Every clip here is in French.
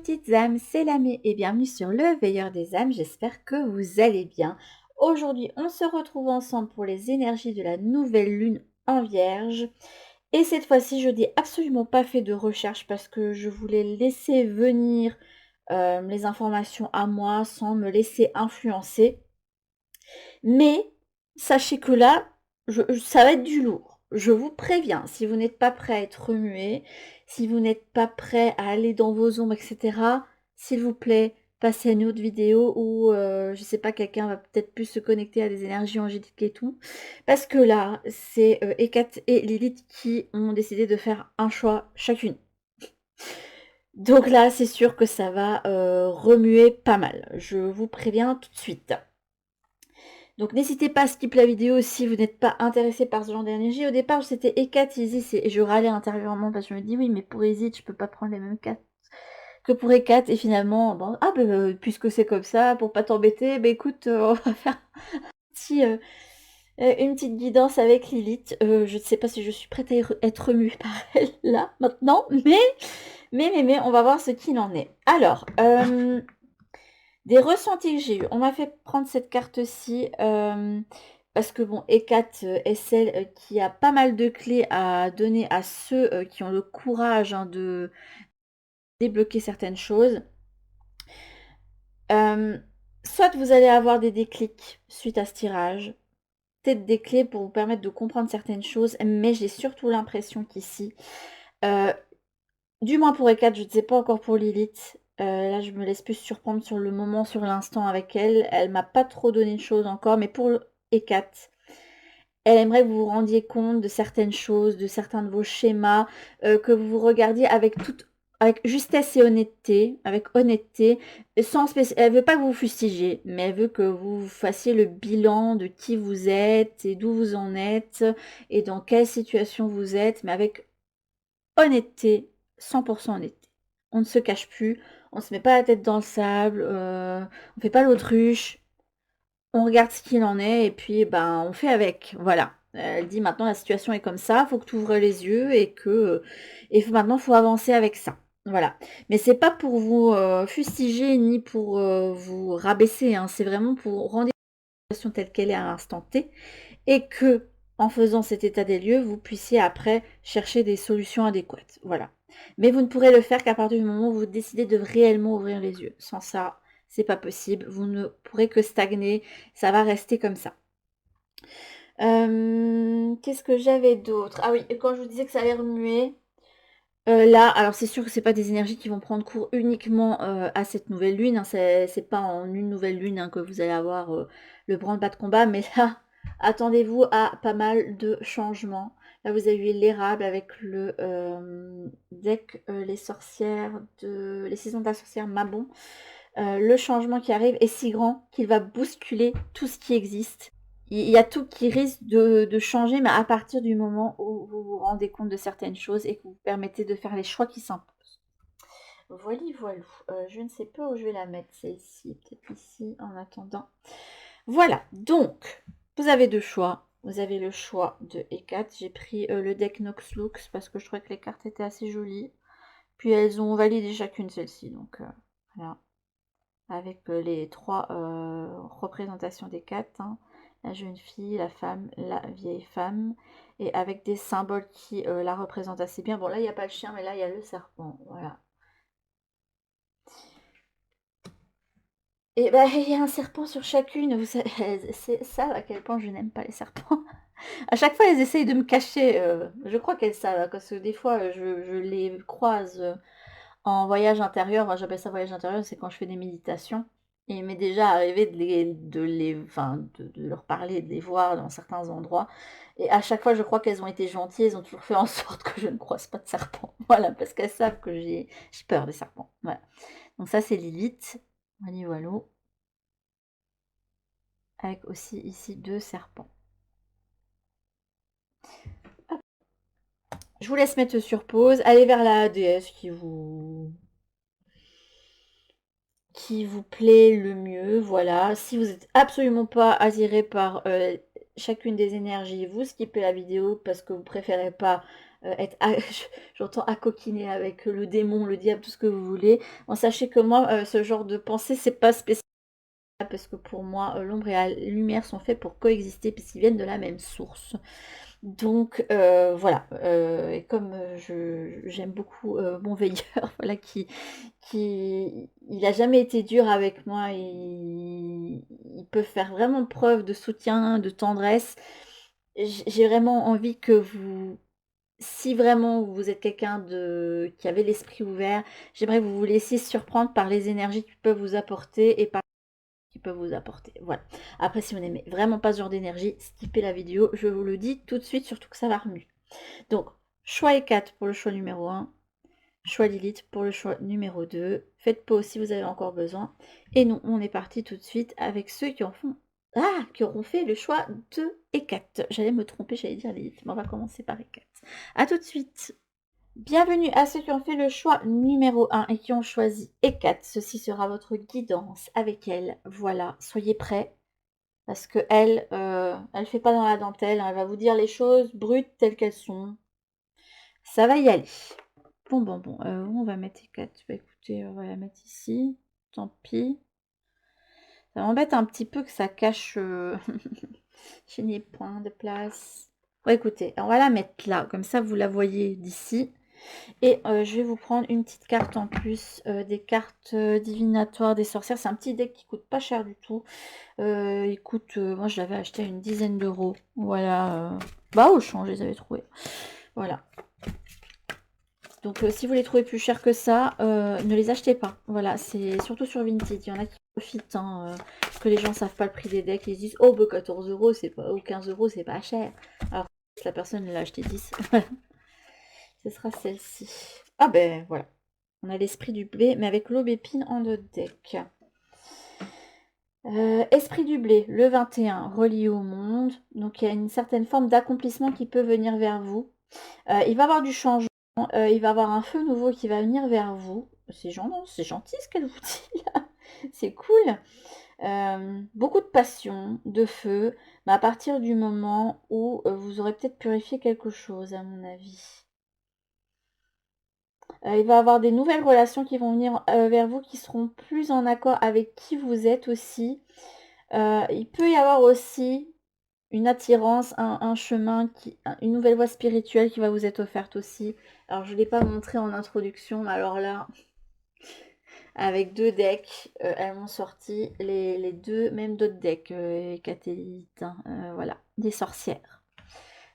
petites âmes, c'est Lamé et bienvenue sur le Veilleur des âmes, j'espère que vous allez bien. Aujourd'hui, on se retrouve ensemble pour les énergies de la nouvelle lune en Vierge. Et cette fois-ci, je n'ai absolument pas fait de recherche parce que je voulais laisser venir les informations à moi sans me laisser influencer. Mais sachez que là, ça va être du lourd. Je vous préviens, si vous n'êtes pas prêt à être remué, si vous n'êtes pas prêt à aller dans vos ombres, etc., s'il vous plaît, passez à une autre vidéo où, je sais pas, quelqu'un va peut-être plus se connecter à des énergies angéliques et tout. Parce que là, c'est Hécate et Lilith qui ont décidé de faire un choix chacune. Donc là, c'est sûr que ça va remuer pas mal. Je vous préviens tout de suite. Donc n'hésitez pas à skip la vidéo si vous n'êtes pas intéressé par ce genre d'énergie. Au départ, c'était Hécate, Isis, et je râlais intérieurement parce que je me dis oui, mais pour Isis, je peux pas prendre les mêmes cartes que pour Hécate. Et finalement, bon, puisque c'est comme ça, pour pas t'embêter, écoute, on va faire petit, une petite guidance avec Lilith. Je ne sais pas si je suis prête à être remue par elle là, maintenant, mais on va voir ce qu'il en est. Alors, des ressentis que j'ai eu. On m'a fait prendre cette carte-ci parce que bon, Hécate est celle qui a pas mal de clés à donner à ceux qui ont le courage de débloquer certaines choses. Soit vous allez avoir des déclics suite à ce tirage, peut-être des clés pour vous permettre de comprendre certaines choses, mais j'ai surtout l'impression qu'ici, du moins pour Hécate, je ne sais pas encore pour Lilith. Là, je me laisse plus surprendre sur le moment, sur l'instant avec elle. Elle m'a pas trop donné de choses encore, mais pour Hécate, elle aimerait que vous vous rendiez compte de certaines choses, de certains de vos schémas, que vous vous regardiez avec justesse et honnêteté, elle veut pas que vous vous fustigiez, mais elle veut que vous fassiez le bilan de qui vous êtes et d'où vous en êtes et dans quelle situation vous êtes, mais avec honnêteté, 100% honnêteté. On ne se cache plus, on se met pas la tête dans le sable, on fait pas l'autruche, on regarde ce qu'il en est et puis on fait avec. Voilà. Elle dit maintenant la situation est comme ça, faut que tu ouvres les yeux maintenant faut avancer avec ça. Voilà. Mais c'est pas pour vous fustiger ni pour vous rabaisser, hein. C'est vraiment pour rendre la situation telle qu'elle est à l'instant T et que en faisant cet état des lieux, vous puissiez après chercher des solutions adéquates. Voilà. Mais vous ne pourrez le faire qu'à partir du moment où vous décidez de réellement ouvrir les yeux. Sans ça, c'est pas possible. Vous ne pourrez que stagner. Ça va rester comme ça. Qu'est-ce que j'avais d'autre? Ah oui, quand je vous disais que ça allait remuer, là, alors c'est sûr que c'est pas des énergies qui vont prendre cours uniquement à cette nouvelle lune. Hein. C'est pas en une nouvelle lune que vous allez avoir le branle-bas de combat, mais là, attendez-vous à pas mal de changements. Là, vous avez eu l'érable avec le deck les sorcières les saisons de la sorcière Mabon. Le changement qui arrive est si grand qu'il va bousculer tout ce qui existe. Il y a tout qui risque de changer, mais à partir du moment où vous vous rendez compte de certaines choses et que vous vous permettez de faire les choix qui s'imposent. Voilà, voilà. Je ne sais pas où je vais la mettre, celle-ci. Peut-être ici, en attendant. Voilà, donc, vous avez deux choix. Vous avez le choix de Hécate. J'ai pris le deck Nox Lux parce que je trouvais que les cartes étaient assez jolies. Puis elles ont validé chacune celle-ci, donc voilà. Avec les trois représentations des quatre, hein. La jeune fille, la femme, la vieille femme, et avec des symboles qui la représentent assez bien. Bon, là, il n'y a pas le chien, mais là, il y a le serpent, voilà. Et il y a un serpent sur chacune, vous savez, c'est ça à quel point je n'aime pas les serpents. À chaque fois, elles essayent de me cacher, je crois qu'elles savent, parce que des fois, je les croise en voyage intérieur. Moi, j'appelle ça voyage intérieur, c'est quand je fais des méditations. Et il m'est déjà arrivé de leur parler, de les voir dans certains endroits. Et à chaque fois, je crois qu'elles ont été gentilles, elles ont toujours fait en sorte que je ne croise pas de serpents. Voilà, parce qu'elles savent que j'ai peur des serpents. Voilà. Donc ça, c'est Lilith. Voilà, voilà. Avec aussi ici deux serpents. Hop. Je vous laisse mettre sur pause. Allez vers la déesse qui vous plaît le mieux, voilà. Si vous n'êtes absolument pas attiré par chacune des énergies, vous skippez la vidéo parce que vous préférez pas être j'entends à coquiner avec le démon, le diable, tout ce que vous voulez. Bon, sachez que moi, ce genre de pensée, c'est pas spécial parce que pour moi, l'ombre et la lumière sont faits pour coexister puisqu'ils viennent de la même source. Donc voilà, et comme j'aime beaucoup mon veilleur, voilà, il a jamais été dur avec moi, il peut faire vraiment preuve de soutien, de tendresse. J'ai vraiment envie que vous, si vraiment vous êtes quelqu'un qui avait l'esprit ouvert, j'aimerais que vous vous laissiez surprendre par les énergies qu'il peut vous apporter et par qui peut vous apporter. Voilà. Après, si vous n'aimez vraiment pas ce genre d'énergie, skippez la vidéo. Je vous le dis tout de suite, surtout que ça va remuer. Donc, choix E4 pour le choix numéro 1. Choix Lilith pour le choix numéro 2. Faites pause si vous avez encore besoin. Et nous, on est parti tout de suite avec ceux qui auront fait le choix 2 et 4. J'allais me tromper, j'allais dire Lilith, mais on va commencer par E4. A tout de suite. Bienvenue à ceux qui ont fait le choix numéro 1 et qui ont choisi E4. Ceci sera votre guidance avec elle. Voilà, soyez prêts. Parce que elle fait pas dans la dentelle. Elle va vous dire les choses brutes telles qu'elles sont. Ça va y aller. Bon, on va mettre E4. Bah, écoutez, on va la mettre ici. Tant pis. Ça m'embête un petit peu que ça cache... J'ai des points de place. Bon, écoutez, on va la mettre là. Comme ça, vous la voyez d'ici. Et je vais vous prendre une petite carte en plus, des cartes divinatoires des sorcières. C'est un petit deck qui coûte pas cher du tout. Il coûte, moi je l'avais acheté à une dizaine d'euros. Voilà, bah au champ, je les avais trouvés. Voilà. Donc si vous les trouvez plus chers que ça, ne les achetez pas. Voilà, c'est surtout sur Vinted. Il y en a qui profitent, hein, que les gens savent pas le prix des decks. Ils se disent, oh, bah 14 euros, c'est pas, ou 15 euros, c'est pas cher. Alors, la personne l'a acheté 10. Voilà. Ce sera celle-ci. Ah ben voilà. On a l'esprit du blé, mais avec l'aubépine en deux decks. Esprit du blé, le 21, relié au monde. Donc il y a une certaine forme d'accomplissement qui peut venir vers vous. Il va y avoir du changement. Il va y avoir un feu nouveau qui va venir vers vous. C'est gentil ce qu'elle vous dit là. C'est cool. Beaucoup de passion, de feu. Mais à partir du moment où vous aurez peut-être purifié quelque chose, à mon avis. Il va y avoir des nouvelles relations qui vont venir vers vous qui seront plus en accord avec qui vous êtes aussi. Il peut y avoir aussi une attirance, un chemin, une nouvelle voie spirituelle qui va vous être offerte aussi. Alors je ne l'ai pas montré en introduction, mais alors là, avec deux decks, elles m'ont sorti les deux, même d'autres decks, catélites, hein, voilà, des sorcières.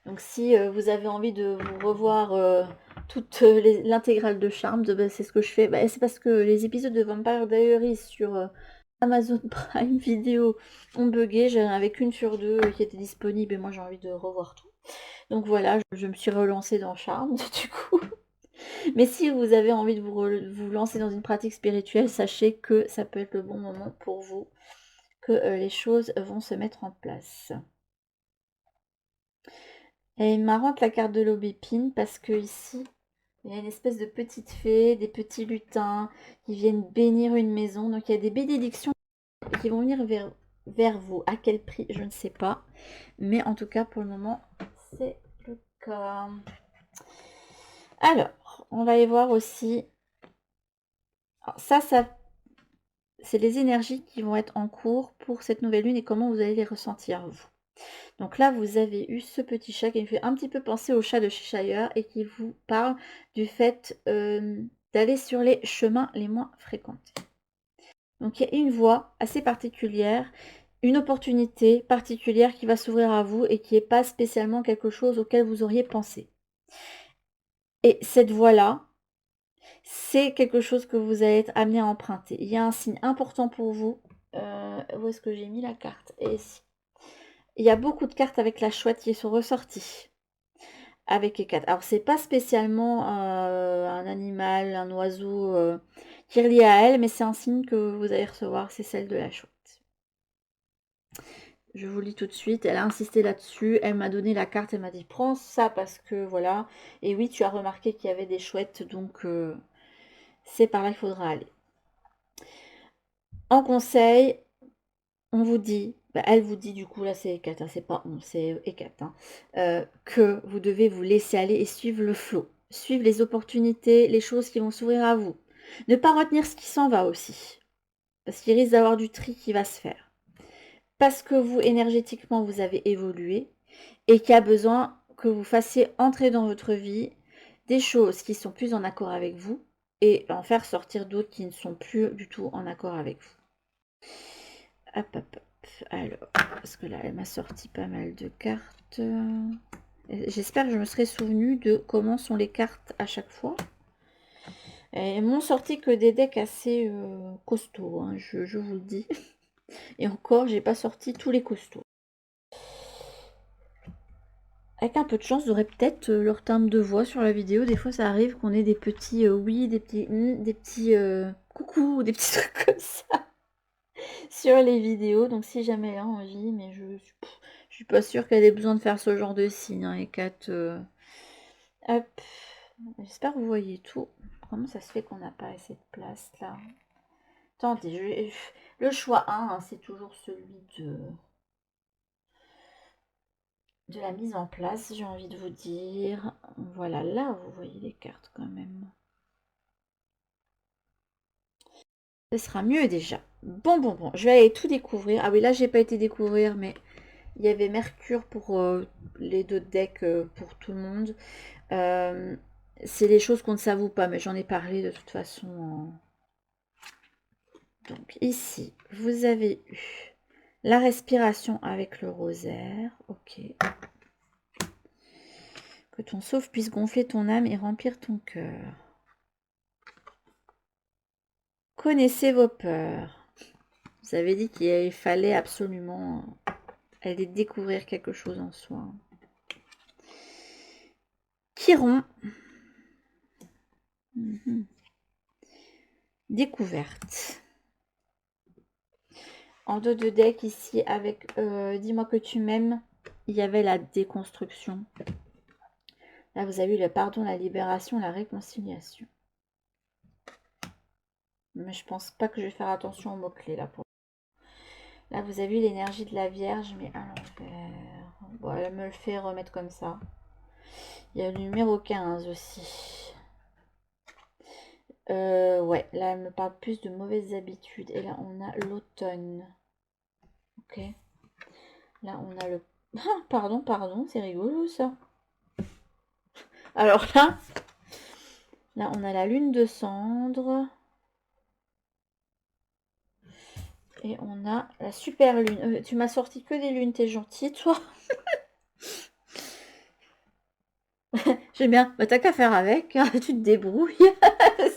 Donc si vous avez envie de vous revoir toute l'intégrale de Charmed, bah, c'est ce que je fais. Bah, c'est parce que les épisodes de Vampire Diaries sur Amazon Prime Video ont bugué. J'en avais qu'une sur deux qui était disponible et moi j'ai envie de revoir tout. Donc voilà, je me suis relancée dans Charmed du coup. Mais si vous avez envie de vous lancer dans une pratique spirituelle, sachez que ça peut être le bon moment pour vous, que les choses vont se mettre en place. Elle est marrante la carte de l'aubépine parce que ici, il y a une espèce de petite fée, des petits lutins qui viennent bénir une maison. Donc il y a des bénédictions qui vont venir vers vous. À quel prix, je ne sais pas. Mais en tout cas, pour le moment, c'est le cas. Alors, on va aller voir aussi. Alors, ça c'est les énergies qui vont être en cours pour cette nouvelle lune et comment vous allez les ressentir, vous. Donc là, vous avez eu ce petit chat qui me fait un petit peu penser au chat de Cheshire et qui vous parle du fait d'aller sur les chemins les moins fréquentés. Donc il y a une voie assez particulière, une opportunité particulière qui va s'ouvrir à vous et qui n'est pas spécialement quelque chose auquel vous auriez pensé. Et cette voie-là, c'est quelque chose que vous allez être amené à emprunter. Il y a un signe important pour vous. Où est-ce que j'ai mis la carte? Et ici. Il y a beaucoup de cartes avec la chouette qui sont ressorties. Avec les 4. Alors, c'est pas spécialement un animal, un oiseau qui est lié à elle, mais c'est un signe que vous allez recevoir, c'est celle de la chouette. Je vous lis tout de suite, elle a insisté là-dessus, elle m'a donné la carte, elle m'a dit prends ça parce que voilà. Et oui, tu as remarqué qu'il y avait des chouettes, donc c'est par là qu'il faudra aller. En conseil, on vous dit bah, elle vous dit du coup, là c'est Hécate, hein, c'est pas on, c'est Hécate, hein, que vous devez vous laisser aller et suivre le flot. Suivre les opportunités, les choses qui vont s'ouvrir à vous. Ne pas retenir ce qui s'en va aussi, parce qu'il risque d'avoir du tri qui va se faire. Parce que vous, énergétiquement, vous avez évolué et qu'il y a besoin que vous fassiez entrer dans votre vie des choses qui sont plus en accord avec vous et en faire sortir d'autres qui ne sont plus du tout en accord avec vous. Hop, hop, hop. Alors, parce que là, elle m'a sorti pas mal de cartes. J'espère que je me serai souvenu de comment sont les cartes à chaque fois. Elles m'ont sorti que des decks assez costauds, hein, je vous le dis. Et encore, j'ai pas sorti tous les costauds. Avec un peu de chance, j'aurais peut-être leur timbre de voix sur la vidéo. Des fois, ça arrive qu'on ait des petits oui, des petits des petits coucou, des petits trucs comme ça sur les vidéos. Donc, si jamais elle a envie, mais je suis pas sûre qu'elle ait besoin de faire ce genre de signe, hein, et Kat. Hop. J'espère que vous voyez tout. Comment ça se fait qu'on n'a pas assez de place là? Attendez, le choix 1, hein, c'est toujours celui de la mise en place, j'ai envie de vous dire. Voilà, là, vous voyez les cartes quand même. Ce sera mieux déjà. Bon. Je vais aller tout découvrir. Ah oui, là, j'ai pas été découvrir, mais il y avait Mercure pour les deux decks pour tout le monde. C'est des choses qu'on ne savoue pas, mais j'en ai parlé de toute façon. Donc ici, vous avez eu la respiration avec le rosaire. Ok. Que ton souffle puisse gonfler ton âme et remplir ton cœur. Connaissez vos peurs. Vous avez dit qu'il fallait absolument aller découvrir quelque chose en soi. Chiron. Découverte. En dos de deck ici avec dis-moi que tu m'aimes, il y avait la déconstruction. Là vous avez eu le pardon, la libération, la réconciliation. Mais je pense pas que je vais faire attention aux mots-clés là. Là vous avez eu l'énergie de la Vierge, mais à l'envers. Bon, elle me le fait remettre comme ça. Il y a le numéro 15 aussi. Ouais, là elle me parle plus de mauvaises habitudes. Et là on a l'automne. Ok. Là on a le... Ah, pardon, c'est rigolo ça. Alors là on a la lune de cendre. Et on a la super lune. Tu m'as sorti que des lunes, t'es gentil toi. J'aime bien. Bah t'as qu'à faire avec, hein. Tu te débrouilles.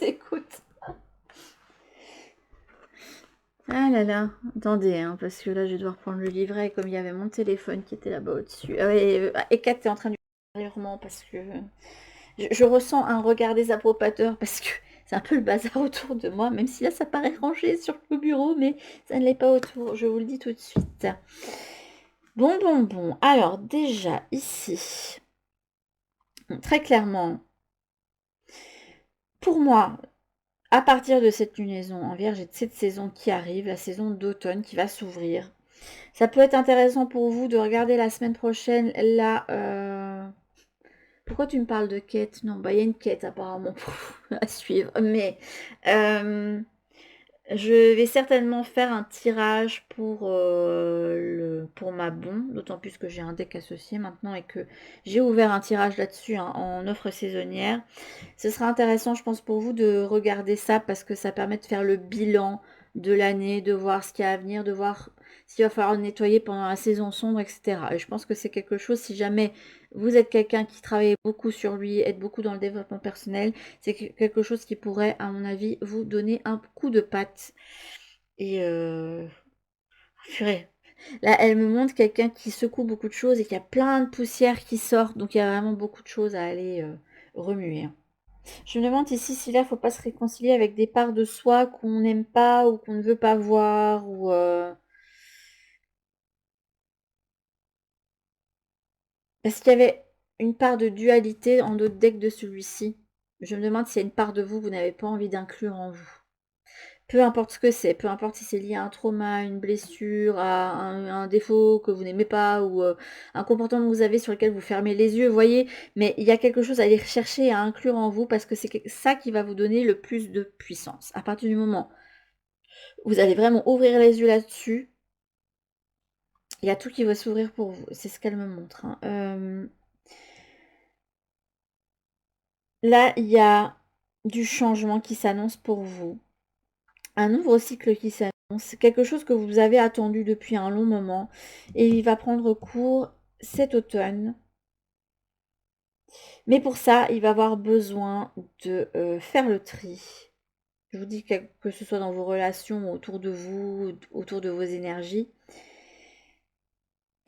Écoute. Ah là là, attendez, hein, parce que là je vais devoir prendre le livret comme il y avait mon téléphone qui était là-bas au-dessus. Et Kat est en train de intérieurement parce que je ressens un regard désapprobateur parce que c'est un peu le bazar autour de moi, même si là ça paraît rangé sur le bureau, mais ça ne l'est pas autour, je vous le dis tout de suite. Bon. Alors déjà ici, très clairement, pour moi, à partir de cette lunaison en Vierge et de cette saison qui arrive, la saison d'automne qui va s'ouvrir, ça peut être intéressant pour vous de regarder la semaine prochaine là. Pourquoi tu me parles de quête? Non, bah il y a une quête apparemment à suivre. Mais je vais certainement faire un tirage pour ma bon, d'autant plus que j'ai un deck associé maintenant et que j'ai ouvert un tirage là-dessus, hein, en offre saisonnière. Ce sera intéressant, je pense, pour vous de regarder ça parce que ça permet de faire le bilan de l'année, de voir ce qu'il y a à venir, de voir s'il va falloir nettoyer pendant la saison sombre, etc. Et je pense que c'est quelque chose, si jamais vous êtes quelqu'un qui travaille beaucoup sur lui, êtes beaucoup dans le développement personnel, c'est quelque chose qui pourrait, à mon avis, vous donner un coup de patte. Et purée. Là, elle me montre quelqu'un qui secoue beaucoup de choses et qui a plein de poussière qui sort. Donc, il y a vraiment beaucoup de choses à aller remuer. Je me demande ici si là, il ne faut pas se réconcilier avec des parts de soi qu'on n'aime pas ou qu'on ne veut pas voir. Ou Parce qu'il y avait une part de dualité en d'autres decks de celui-ci. Je me demande s'il y a une part de vous que vous n'avez pas envie d'inclure en vous. Peu importe ce que c'est, peu importe si c'est lié à un trauma, une blessure, à un défaut que vous n'aimez pas ou un comportement que vous avez sur lequel vous fermez les yeux, voyez, mais il y a quelque chose à aller chercher, à inclure en vous parce que c'est ça qui va vous donner le plus de puissance. À partir du moment où vous allez vraiment ouvrir les yeux là-dessus, il y a tout qui va s'ouvrir pour vous. C'est ce qu'elle me montre, hein. Là, il y a du changement qui s'annonce pour vous. Un nouveau cycle qui s'annonce, quelque chose que vous avez attendu depuis un long moment et il va prendre cours cet automne. Mais pour ça, il va avoir besoin de faire le tri. Je vous dis que ce soit dans vos relations autour de vous, autour de vos énergies,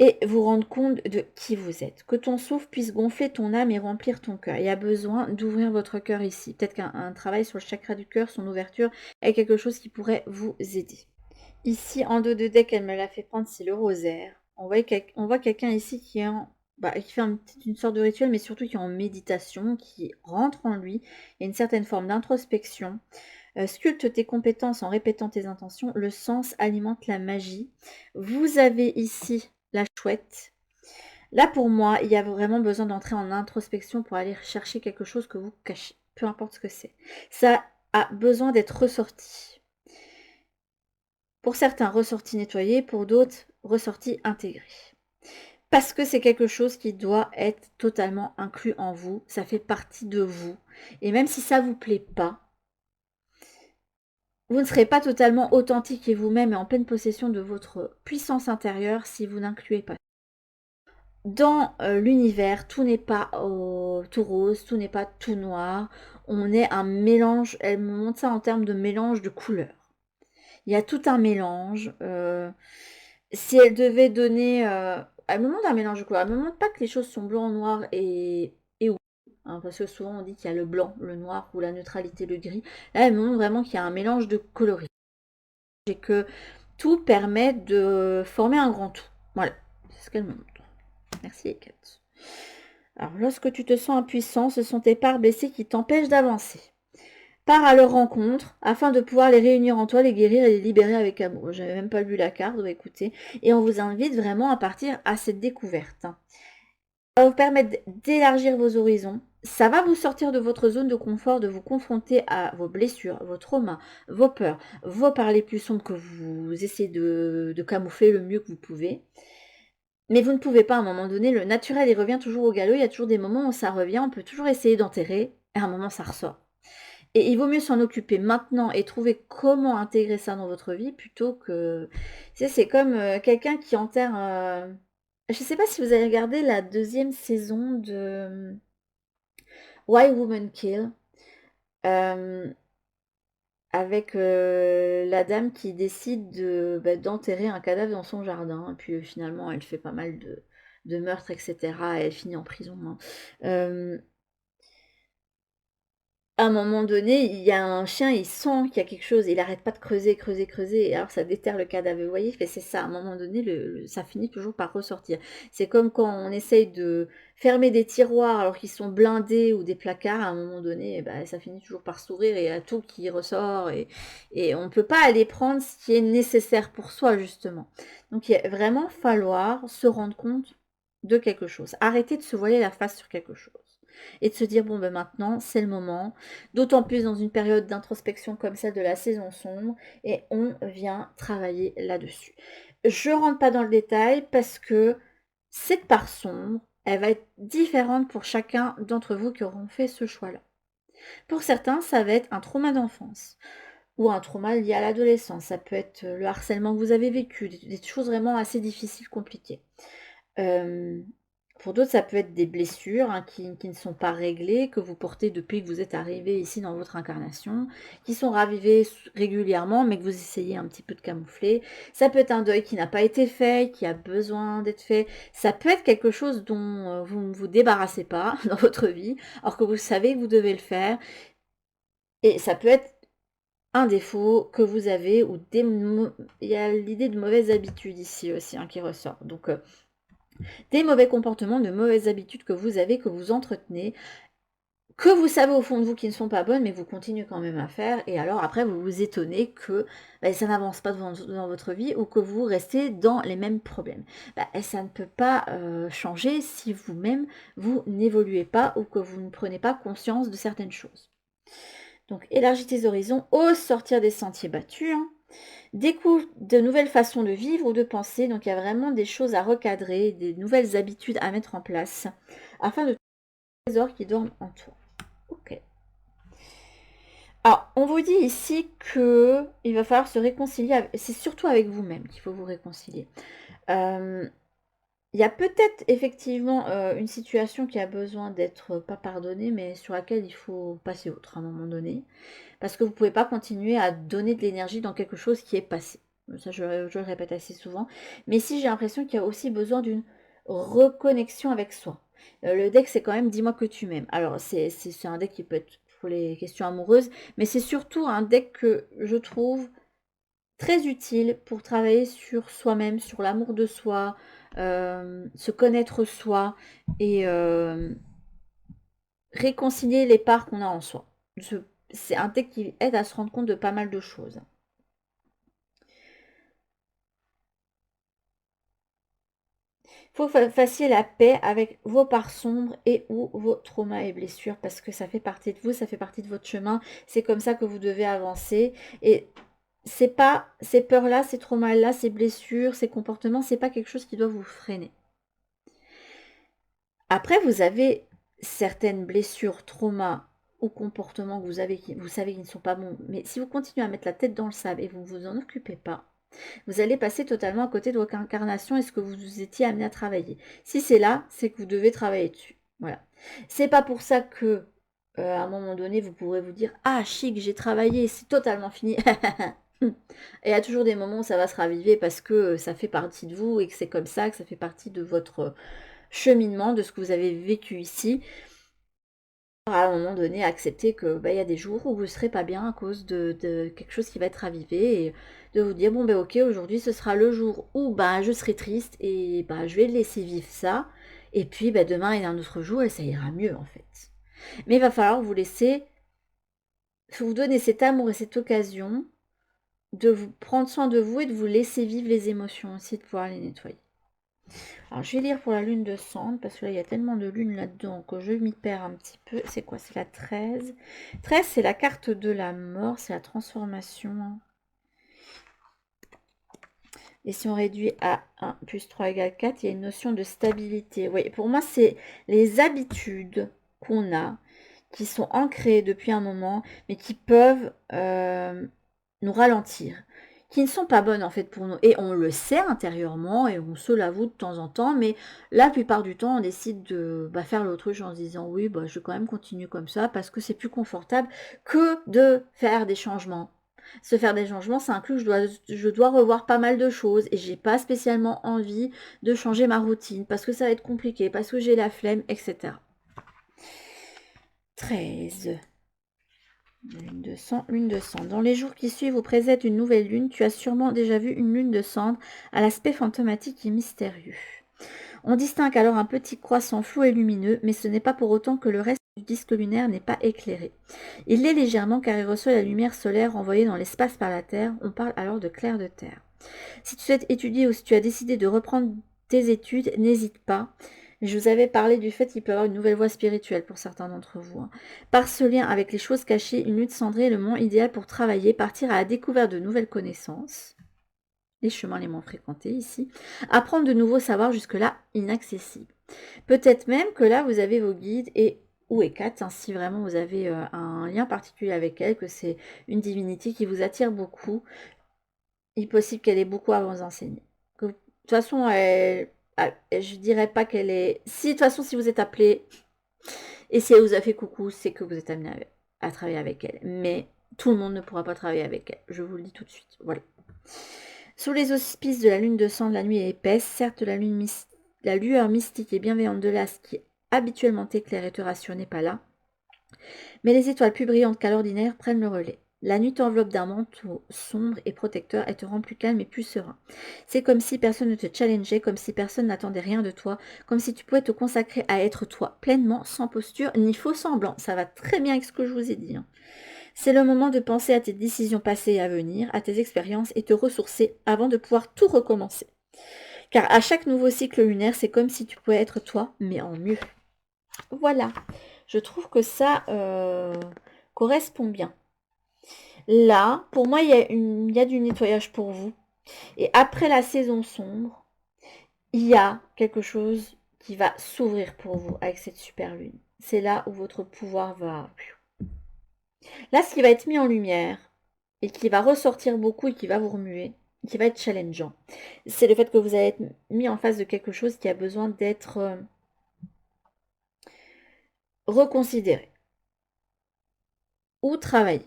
et vous rendre compte de qui vous êtes. Que ton souffle puisse gonfler ton âme et remplir ton cœur. Il y a besoin d'ouvrir votre cœur ici. Peut-être qu'un travail sur le chakra du cœur, son ouverture, est quelque chose qui pourrait vous aider. Ici, en dos de deck, elle me l'a fait prendre, c'est le rosaire. On voit quelqu'un ici qui est qui fait une sorte de rituel, mais surtout qui est en méditation, qui rentre en lui. Il y a une certaine forme d'introspection. Sculpte tes compétences en répétant tes intentions. Le sens alimente la magie. Vous avez ici la chouette. Là, pour moi, il y a vraiment besoin d'entrer en introspection pour aller chercher quelque chose que vous cachez, peu importe ce que c'est. Ça a besoin d'être ressorti. Pour certains, ressorti nettoyé, pour d'autres, ressorti intégré. Parce que c'est quelque chose qui doit être totalement inclus en vous, ça fait partie de vous. Et même si ça ne vous plaît pas, vous ne serez pas totalement authentique et vous-même et en pleine possession de votre puissance intérieure si vous n'incluez pas. Dans l'univers, tout n'est pas tout rose, tout n'est pas tout noir. On est un mélange, elle me montre ça en termes de mélange de couleurs. Il y a tout un mélange. Si elle devait donner... elle me montre un mélange de couleurs. Elle me montre pas que les choses sont blanc, noir et rouge. Hein, parce que souvent on dit qu'il y a le blanc, le noir ou la neutralité, le gris. Là, elle me montre vraiment qu'il y a un mélange de coloris. Et que tout permet de former un grand tout. Voilà, c'est ce qu'elle me montre. Merci, Eket. Alors, lorsque tu te sens impuissant, ce sont tes parts blessées qui t'empêchent d'avancer. Pars à leur rencontre afin de pouvoir les réunir en toi, les guérir et les libérer avec amour. J'avais même pas lu la carte, donc écoutez. Et on vous invite vraiment à partir à cette découverte. Ça va vous permettre d'élargir vos horizons. Ça va vous sortir de votre zone de confort, de vous confronter à vos blessures, vos traumas, vos peurs, vos parlers plus sombres que vous essayez de camoufler le mieux que vous pouvez. Mais vous ne pouvez pas à un moment donné, le naturel il revient toujours au galop, il y a toujours des moments où ça revient, on peut toujours essayer d'enterrer, et à un moment ça ressort. Et il vaut mieux s'en occuper maintenant et trouver comment intégrer ça dans votre vie plutôt que... Tu sais, c'est comme quelqu'un qui enterre... Je ne sais pas si vous avez regardé la deuxième saison de Why Women Kill, euh, avec la dame qui décide d'enterrer un cadavre dans son jardin. Et puis finalement, elle fait pas mal de meurtres, etc. Et elle finit en prison, hein. À un moment donné, il y a un chien, il sent qu'il y a quelque chose, il arrête pas de creuser, creuser, creuser, et alors ça déterre le cadavre. Vous voyez, c'est ça, à un moment donné, ça finit toujours par ressortir. C'est comme quand on essaye de fermer des tiroirs alors qu'ils sont blindés ou des placards, à un moment donné, ça finit toujours par s'ouvrir et il y a tout qui ressort, et on ne peut pas aller prendre ce qui est nécessaire pour soi, justement. Donc il va vraiment falloir se rendre compte de quelque chose. Arrêter de se voiler la face sur quelque chose. Et de se dire, bon, maintenant, c'est le moment. D'autant plus dans une période d'introspection comme celle de la saison sombre. Et on vient travailler là-dessus. Je ne rentre pas dans le détail parce que cette part sombre, elle va être différente pour chacun d'entre vous qui auront fait ce choix-là. Pour certains, ça va être un trauma d'enfance ou un trauma lié à l'adolescence. Ça peut être le harcèlement que vous avez vécu, des choses vraiment assez difficiles, compliquées. Pour d'autres, ça peut être des blessures qui ne sont pas réglées, que vous portez depuis que vous êtes arrivé ici dans votre incarnation, qui sont ravivées régulièrement, mais que vous essayez un petit peu de camoufler. Ça peut être un deuil qui n'a pas été fait, qui a besoin d'être fait. Ça peut être quelque chose dont vous ne vous débarrassez pas dans votre vie, alors que vous savez que vous devez le faire. Et ça peut être un défaut que vous avez, ou il y a l'idée de mauvaises habitudes ici aussi qui ressort. Donc, des mauvais comportements, de mauvaises habitudes que vous avez, que vous entretenez, que vous savez au fond de vous qui ne sont pas bonnes, mais vous continuez quand même à faire, et alors après vous vous étonnez que ça n'avance pas dans votre vie, ou que vous restez dans les mêmes problèmes. Ça ne peut pas changer si vous-même vous n'évoluez pas, ou que vous ne prenez pas conscience de certaines choses. Donc élargis tes horizons, ose sortir des sentiers battus, hein. Découvre de nouvelles façons de vivre ou de penser, donc il y a vraiment des choses à recadrer, des nouvelles habitudes à mettre en place, afin de trouver les trésors qui dorment en toi. Ok. Alors, on vous dit ici que il va falloir se réconcilier, c'est surtout avec vous-même qu'il faut vous réconcilier. Il y a peut-être effectivement une situation qui a besoin d'être pas pardonnée, mais sur laquelle il faut passer outre à un moment donné. Parce que vous ne pouvez pas continuer à donner de l'énergie dans quelque chose qui est passé. Ça, je le répète assez souvent. Mais si j'ai l'impression qu'il y a aussi besoin d'une reconnexion avec soi. Le deck, c'est quand même dis-moi que tu m'aimes. Alors, c'est un deck qui peut être pour les questions amoureuses, mais c'est surtout un deck que je trouve très utile pour travailler sur soi-même, sur l'amour de soi, se connaître soi et réconcilier les parts qu'on a en soi. C'est un deck qui aide à se rendre compte de pas mal de choses. Il faut que vous fassiez la paix avec vos parts sombres et ou vos traumas et blessures, parce que ça fait partie de vous, ça fait partie de votre chemin. C'est comme ça que vous devez avancer. Et c'est pas ces peurs-là, ces traumas-là, ces blessures, ces comportements, c'est pas quelque chose qui doit vous freiner. Après, vous avez certaines blessures, traumas ou comportements que vous avez, vous savez qu'ils ne sont pas bons. Mais si vous continuez à mettre la tête dans le sable et vous ne vous en occupez pas, vous allez passer totalement à côté de votre incarnation et ce que vous étiez amené à travailler. Si c'est là, c'est que vous devez travailler dessus. Voilà. C'est pas pour ça que, à un moment donné, vous pourrez vous dire ah chic, j'ai travaillé, c'est totalement fini. Et il y a toujours des moments où ça va se raviver parce que ça fait partie de vous et que c'est comme ça, que ça fait partie de votre cheminement, de ce que vous avez vécu ici. À un moment donné, accepter que il y a des jours où vous ne serez pas bien à cause de quelque chose qui va être ravivé, et de vous dire bon ok, aujourd'hui ce sera le jour où je serai triste et je vais laisser vivre ça, et puis demain il y a un autre jour et ça ira mieux en fait. Mais il va falloir vous laisser, vous donner cet amour et cette occasion de vous prendre soin de vous et de vous laisser vivre les émotions aussi, de pouvoir les nettoyer. Alors, je vais lire pour la lune de cendre, parce que là, il y a tellement de lunes là-dedans que je m'y perds un petit peu. C'est quoi? C'est la 13. 13, c'est la carte de la mort, c'est la transformation. Et si on réduit à 1 plus 3 égale 4, il y a une notion de stabilité. Oui, pour moi, c'est les habitudes qu'on a, qui sont ancrées depuis un moment, mais qui peuvent nous ralentir, qui ne sont pas bonnes en fait pour nous. Et on le sait intérieurement et on se l'avoue de temps en temps, mais la plupart du temps, on décide de faire l'autruche en se disant oui, je vais quand même continuer comme ça parce que c'est plus confortable que de faire des changements. Se faire des changements, ça inclut que je dois revoir pas mal de choses et j'ai pas spécialement envie de changer ma routine parce que ça va être compliqué, parce que j'ai la flemme, etc. 13. Lune de sang, lune de cendre. Dans les jours qui suivent ou précèdent une nouvelle lune, tu as sûrement déjà vu une lune de cendre à l'aspect fantomatique et mystérieux. On distingue alors un petit croissant flou et lumineux, mais ce n'est pas pour autant que le reste du disque lunaire n'est pas éclairé. Il l'est légèrement car il reçoit la lumière solaire envoyée dans l'espace par la Terre. On parle alors de clair de terre. Si tu souhaites étudier ou si tu as décidé de reprendre tes études, n'hésite pas. Je vous avais parlé du fait qu'il peut y avoir une nouvelle voie spirituelle pour certains d'entre vous. Par ce lien avec les choses cachées, une lune cendrée est le moment idéal pour travailler, partir à la découverte de nouvelles connaissances, les chemins les moins fréquentés ici, apprendre de nouveaux savoirs jusque-là inaccessibles. Peut-être même que là, vous avez vos guides et ou Hécate, si vraiment vous avez un lien particulier avec elle, que c'est une divinité qui vous attire beaucoup. Il est possible qu'elle ait beaucoup à vous enseigner. De toute façon, je dirais pas qu'elle est... Si, de toute façon, si vous êtes appelé et si elle vous a fait coucou, c'est que vous êtes amené à travailler avec elle. Mais tout le monde ne pourra pas travailler avec elle. Je vous le dis tout de suite. Voilà. Sous les auspices de la lune de sang, la nuit est épaisse. Certes, la lueur mystique et bienveillante de l'astre qui habituellement t'éclaire et te rassure n'est pas là. Mais les étoiles plus brillantes qu'à l'ordinaire prennent le relais. La nuit t'enveloppe d'un manteau sombre et protecteur, elle te rend plus calme et plus serein. C'est comme si personne ne te challengeait, comme si personne n'attendait rien de toi, comme si tu pouvais te consacrer à être toi, pleinement, sans posture ni faux semblant. Ça va très bien avec ce que je vous ai dit, hein. C'est le moment de penser à tes décisions passées et à venir, à tes expériences et te ressourcer avant de pouvoir tout recommencer. Car à chaque nouveau cycle lunaire, c'est comme si tu pouvais être toi, mais en mieux. Voilà, je trouve que ça correspond bien. Là, pour moi, il y a du nettoyage pour vous. Et après la saison sombre, il y a quelque chose qui va s'ouvrir pour vous avec cette super lune. C'est là où votre pouvoir va... Là, ce qui va être mis en lumière et qui va ressortir beaucoup et qui va vous remuer, qui va être challengeant, c'est le fait que vous allez être mis en face de quelque chose qui a besoin d'être reconsidéré ou travaillé.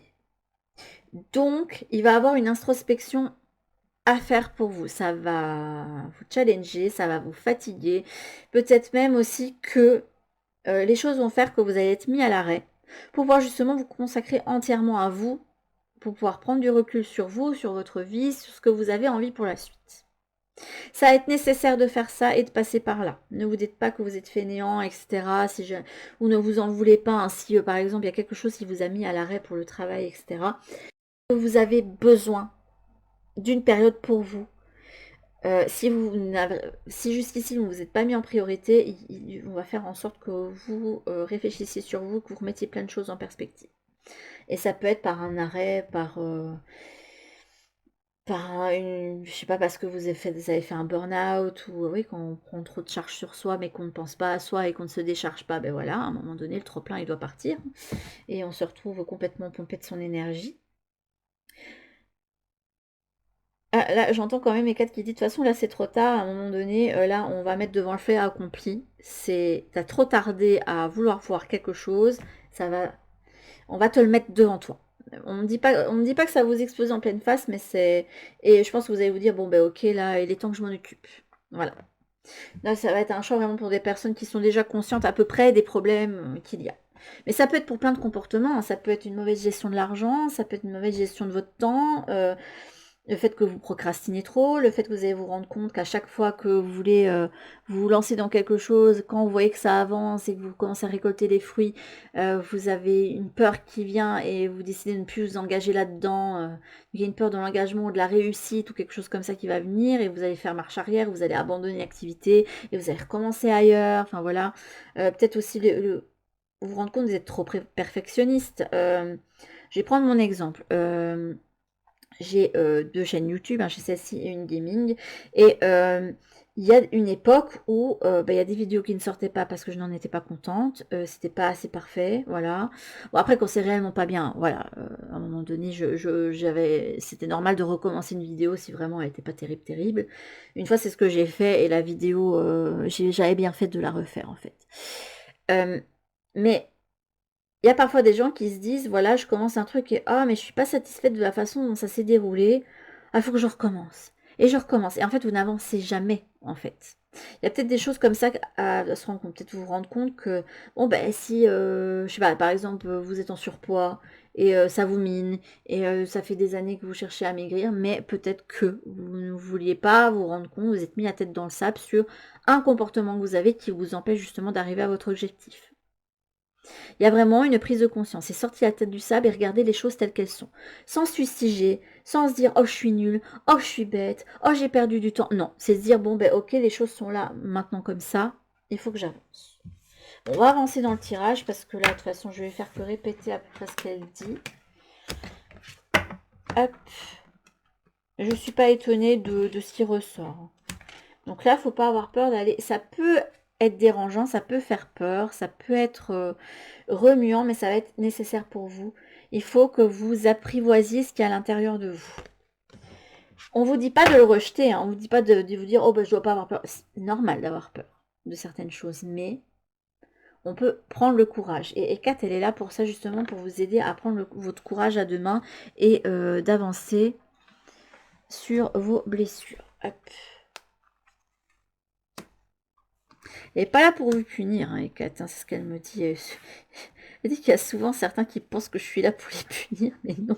Donc, il va avoir une introspection à faire pour vous. Ça va vous challenger, ça va vous fatiguer. Peut-être même aussi que les choses vont faire que vous allez être mis à l'arrêt pour pouvoir justement vous consacrer entièrement à vous, pour pouvoir prendre du recul sur vous, sur votre vie, sur ce que vous avez envie pour la suite. Ça va être nécessaire de faire ça et de passer par là. Ne vous dites pas que vous êtes fainéant, etc. Ou ne vous en voulez pas, hein, si par exemple il y a quelque chose qui vous a mis à l'arrêt pour le travail, etc. Vous avez besoin d'une période pour vous. Si jusqu'ici vous ne vous êtes pas mis en priorité, on va faire en sorte que vous réfléchissiez sur vous, que vous remettiez plein de choses en perspective. Et ça peut être par un arrêt, je sais pas, parce que vous avez fait un burn-out, ou oui, quand on prend trop de charges sur soi, mais qu'on ne pense pas à soi et qu'on ne se décharge pas, ben voilà, à un moment donné, le trop-plein, il doit partir. Et on se retrouve complètement pompé de son énergie. Ah, là, j'entends quand même Ecad qui dit, de toute façon, là, c'est trop tard, à un moment donné, là, on va mettre devant le fait accompli. T'as trop tardé à vouloir voir quelque chose, on va te le mettre devant toi. On me dit pas que ça vous explose en pleine face, mais et je pense que vous allez vous dire, bon, ben ok, là, il est temps que je m'en occupe. Voilà. Là, ça va être un choix vraiment pour des personnes qui sont déjà conscientes à peu près des problèmes qu'il y a. Mais ça peut être pour plein de comportements, hein. Ça peut être une mauvaise gestion de l'argent, ça peut être une mauvaise gestion de votre temps, le fait que vous procrastinez trop, le fait que vous allez vous rendre compte qu'à chaque fois que vous voulez vous lancer dans quelque chose, quand vous voyez que ça avance et que vous commencez à récolter les fruits, vous avez une peur qui vient et vous décidez de ne plus vous engager là-dedans. Il y a une peur de l'engagement ou de la réussite ou quelque chose comme ça qui va venir et vous allez faire marche arrière, vous allez abandonner l'activité et vous allez recommencer ailleurs. Enfin voilà. Peut-être aussi vous vous rendre compte que vous êtes trop perfectionniste. Je vais prendre mon exemple. J'ai 2 chaînes YouTube, hein, j'ai celle-ci et une gaming. Et il y a une époque où il y a des vidéos qui ne sortaient pas parce que je n'en étais pas contente. C'était pas assez parfait, voilà. Bon, après, quand c'est réellement pas bien, voilà. À un moment donné, c'était normal de recommencer une vidéo si vraiment elle n'était pas terrible, terrible. Une fois, c'est ce que j'ai fait et la vidéo, j'avais bien fait de la refaire en fait. Mais il y a parfois des gens qui se disent, voilà, je commence un truc et mais je suis pas satisfaite de la façon dont ça s'est déroulé. Ah, il faut que je recommence. Et je recommence. Et en fait, vous n'avancez jamais, en fait. Il y a peut-être des choses comme ça à se rendre compte. Peut-être vous rendre compte que, bon, ben, si, je sais pas, par exemple, vous êtes en surpoids et ça vous mine et ça fait des années que vous cherchez à maigrir, mais peut-être que vous ne vouliez pas vous rendre compte, vous êtes mis la tête dans le sable sur un comportement que vous avez qui vous empêche justement d'arriver à votre objectif. Il y a vraiment une prise de conscience. C'est sortir la tête du sable et regarder les choses telles qu'elles sont. Sans se fustiger, sans se dire oh je suis nulle, oh je suis bête, oh j'ai perdu du temps. Non, c'est se dire bon ben ok les choses sont là maintenant comme ça, il faut que j'avance. On va avancer dans le tirage parce que là de toute façon je vais faire que répéter à peu près ce qu'elle dit. Hop. Je ne suis pas étonnée de ce qui ressort. Donc là, il ne faut pas avoir peur d'aller. Ça peut être dérangeant, ça peut faire peur, ça peut être remuant, mais ça va être nécessaire pour vous. Il faut que vous apprivoisiez ce qu'il y a à l'intérieur de vous. On ne vous dit pas de le rejeter, hein. On ne vous dit pas de vous dire oh ben, je ne dois pas avoir peur. C'est normal d'avoir peur de certaines choses, mais on peut prendre le courage. Et Kat, elle est là pour ça, justement, pour vous aider à prendre votre courage à deux mains et d'avancer sur vos blessures. Hop. Elle n'est pas là pour vous punir, hein, Kat, hein, c'est ce qu'elle me dit. Elle dit qu'il y a souvent certains qui pensent que je suis là pour les punir, mais non.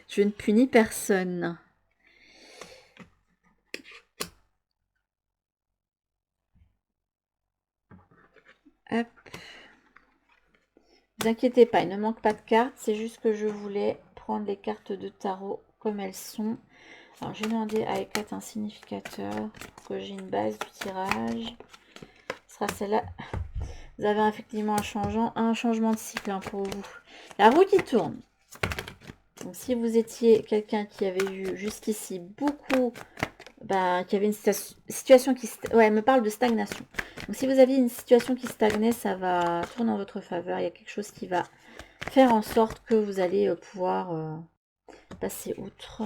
Je ne punis personne. Hop. Ne vous inquiétez pas, il ne manque pas de cartes. C'est juste que je voulais prendre les cartes de tarot comme elles sont. Alors, j'ai demandé à Eckhart un significateur pour que j'ai une base du tirage. Ce sera celle-là. Vous avez effectivement un changement de cycle pour vous. La roue qui tourne. Donc, si vous étiez quelqu'un qui avait eu jusqu'ici beaucoup, qui avait une situation qui... Ouais, elle me parle de stagnation. Donc, si vous aviez une situation qui stagnait, ça va tourner en votre faveur. Il y a quelque chose qui va faire en sorte que vous allez pouvoir passer outre.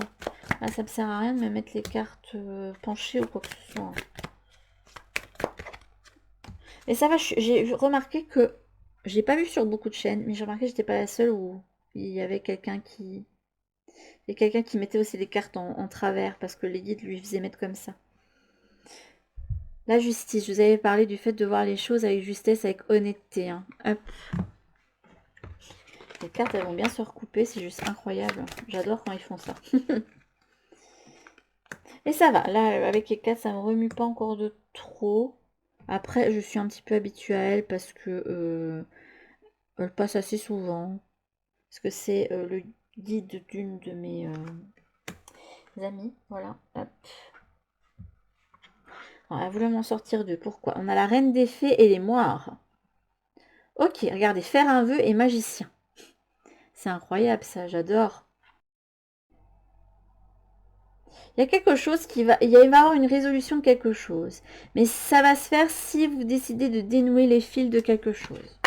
Là, ça ne me sert à rien de me mettre les cartes penchées ou quoi que ce soit. Et ça va, j'ai remarqué que, j'ai pas vu sur beaucoup de chaînes, mais j'ai remarqué que j'étais pas la seule où il y avait quelqu'un qui... Il y a quelqu'un qui mettait aussi les cartes en travers parce que les guides lui faisaient mettre comme ça. La justice, je vous avais parlé du fait de voir les choses avec justesse, avec honnêteté. Hein. Hop. Les cartes, elles vont bien se recouper, c'est juste incroyable. J'adore quand ils font ça. Et ça va, là, avec les cartes, ça me remue pas encore de trop. Après, je suis un petit peu habituée à elle parce que elle passe assez souvent. Parce que c'est le guide d'une de mes amies. Voilà. Hop. Alors, elle voulait m'en sortir deux. Pourquoi? On a la reine des fées et les moires. Ok, regardez, faire un vœu et magicien. C'est incroyable ça, j'adore. Il y a quelque chose qui va... Il va y avoir une résolution de quelque chose. Mais ça va se faire si vous décidez de dénouer les fils de quelque chose.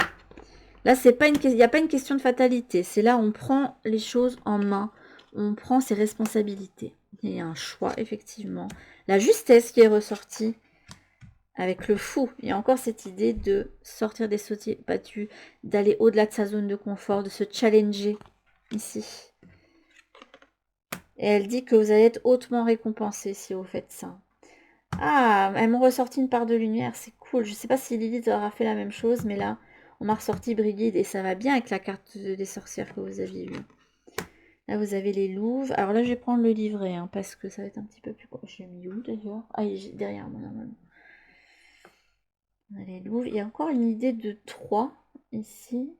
Là, c'est pas il n'y a pas une question de fatalité. C'est là où on prend les choses en main. On prend ses responsabilités. Il y a un choix, effectivement. La justesse qui est ressortie avec le fou. Il y a encore cette idée de sortir des sentiers battus, d'aller au-delà de sa zone de confort, de se challenger ici. Et elle dit que vous allez être hautement récompensé si vous faites ça. Ah, elles m'ont ressorti une part de lumière, c'est cool. Je ne sais pas si Lilith aura fait la même chose, mais là, on m'a ressorti Brigide et ça va bien avec la carte des sorcières que vous aviez vue. Là, vous avez les louves. Alors là, je vais prendre le livret, hein, parce que ça va être un petit peu plus... J'ai mis où d'ailleurs? Ah, il est derrière moi, normalement. On a les louves. Il y a encore une idée de 3 ici.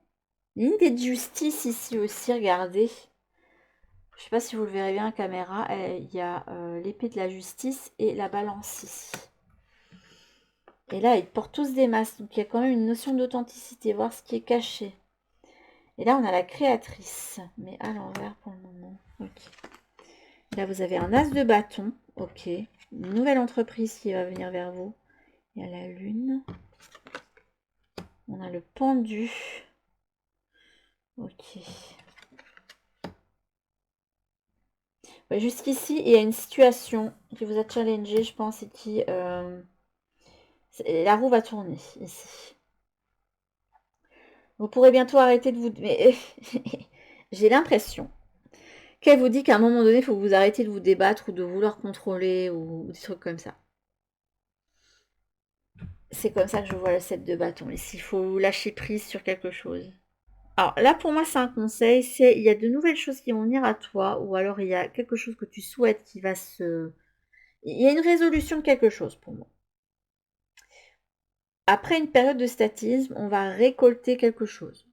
Une idée de justice ici aussi, regardez. Je ne sais pas si vous le verrez bien à caméra. Il y a l'épée de la justice et la balance ici. Et là, ils portent tous des masques. Donc, il y a quand même une notion d'authenticité. Voir ce qui est caché. Et là, on a la créatrice. Mais à l'envers pour le moment. Ok. Là, vous avez un as de bâton. Ok. Une nouvelle entreprise qui va venir vers vous. Il y a la lune. On a le pendu. Ok. Ouais, jusqu'ici, il y a une situation qui vous a challengé, je pense, et qui... la roue va tourner, ici. Vous pourrez bientôt arrêter de vous... Mais j'ai l'impression qu'elle vous dit qu'à un moment donné, il faut que vous arrêtiez de vous débattre ou de vouloir contrôler ou des trucs comme ça. C'est comme ça que je vois le 7 de bâton. Ici, il faut lâcher prise sur quelque chose. Alors là, pour moi, c'est un conseil. C'est il y a de nouvelles choses qui vont venir à toi ou alors il y a quelque chose que tu souhaites qui va se... Il y a une résolution de quelque chose pour moi. Après une période de statisme, on va récolter quelque chose.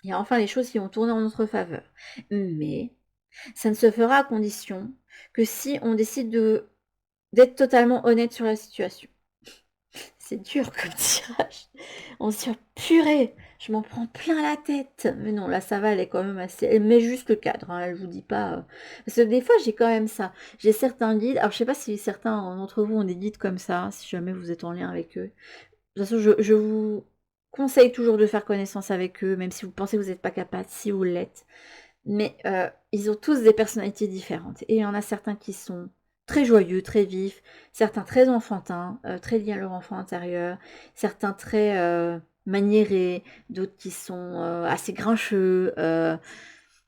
Il y a enfin les choses qui vont tourner en notre faveur. Mais ça ne se fera à condition que si on décide d'être totalement honnête sur la situation. C'est dur comme tirage. On se dit, purée, je m'en prends plein la tête. Mais non, là, ça va, elle est quand même assez... Elle met juste le cadre, hein, elle vous dit pas... Parce que des fois, j'ai quand même ça. J'ai certains guides... Alors, je sais pas si certains d'entre vous ont des guides comme ça, si jamais vous êtes en lien avec eux. De toute façon, je vous conseille toujours de faire connaissance avec eux, même si vous pensez que vous n'êtes pas capable, si vous l'êtes. Mais ils ont tous des personnalités différentes. Et il y en a certains qui sont très joyeux, très vifs, certains très enfantins, très liés à leur enfant intérieur, certains très maniérés, d'autres qui sont assez grincheux,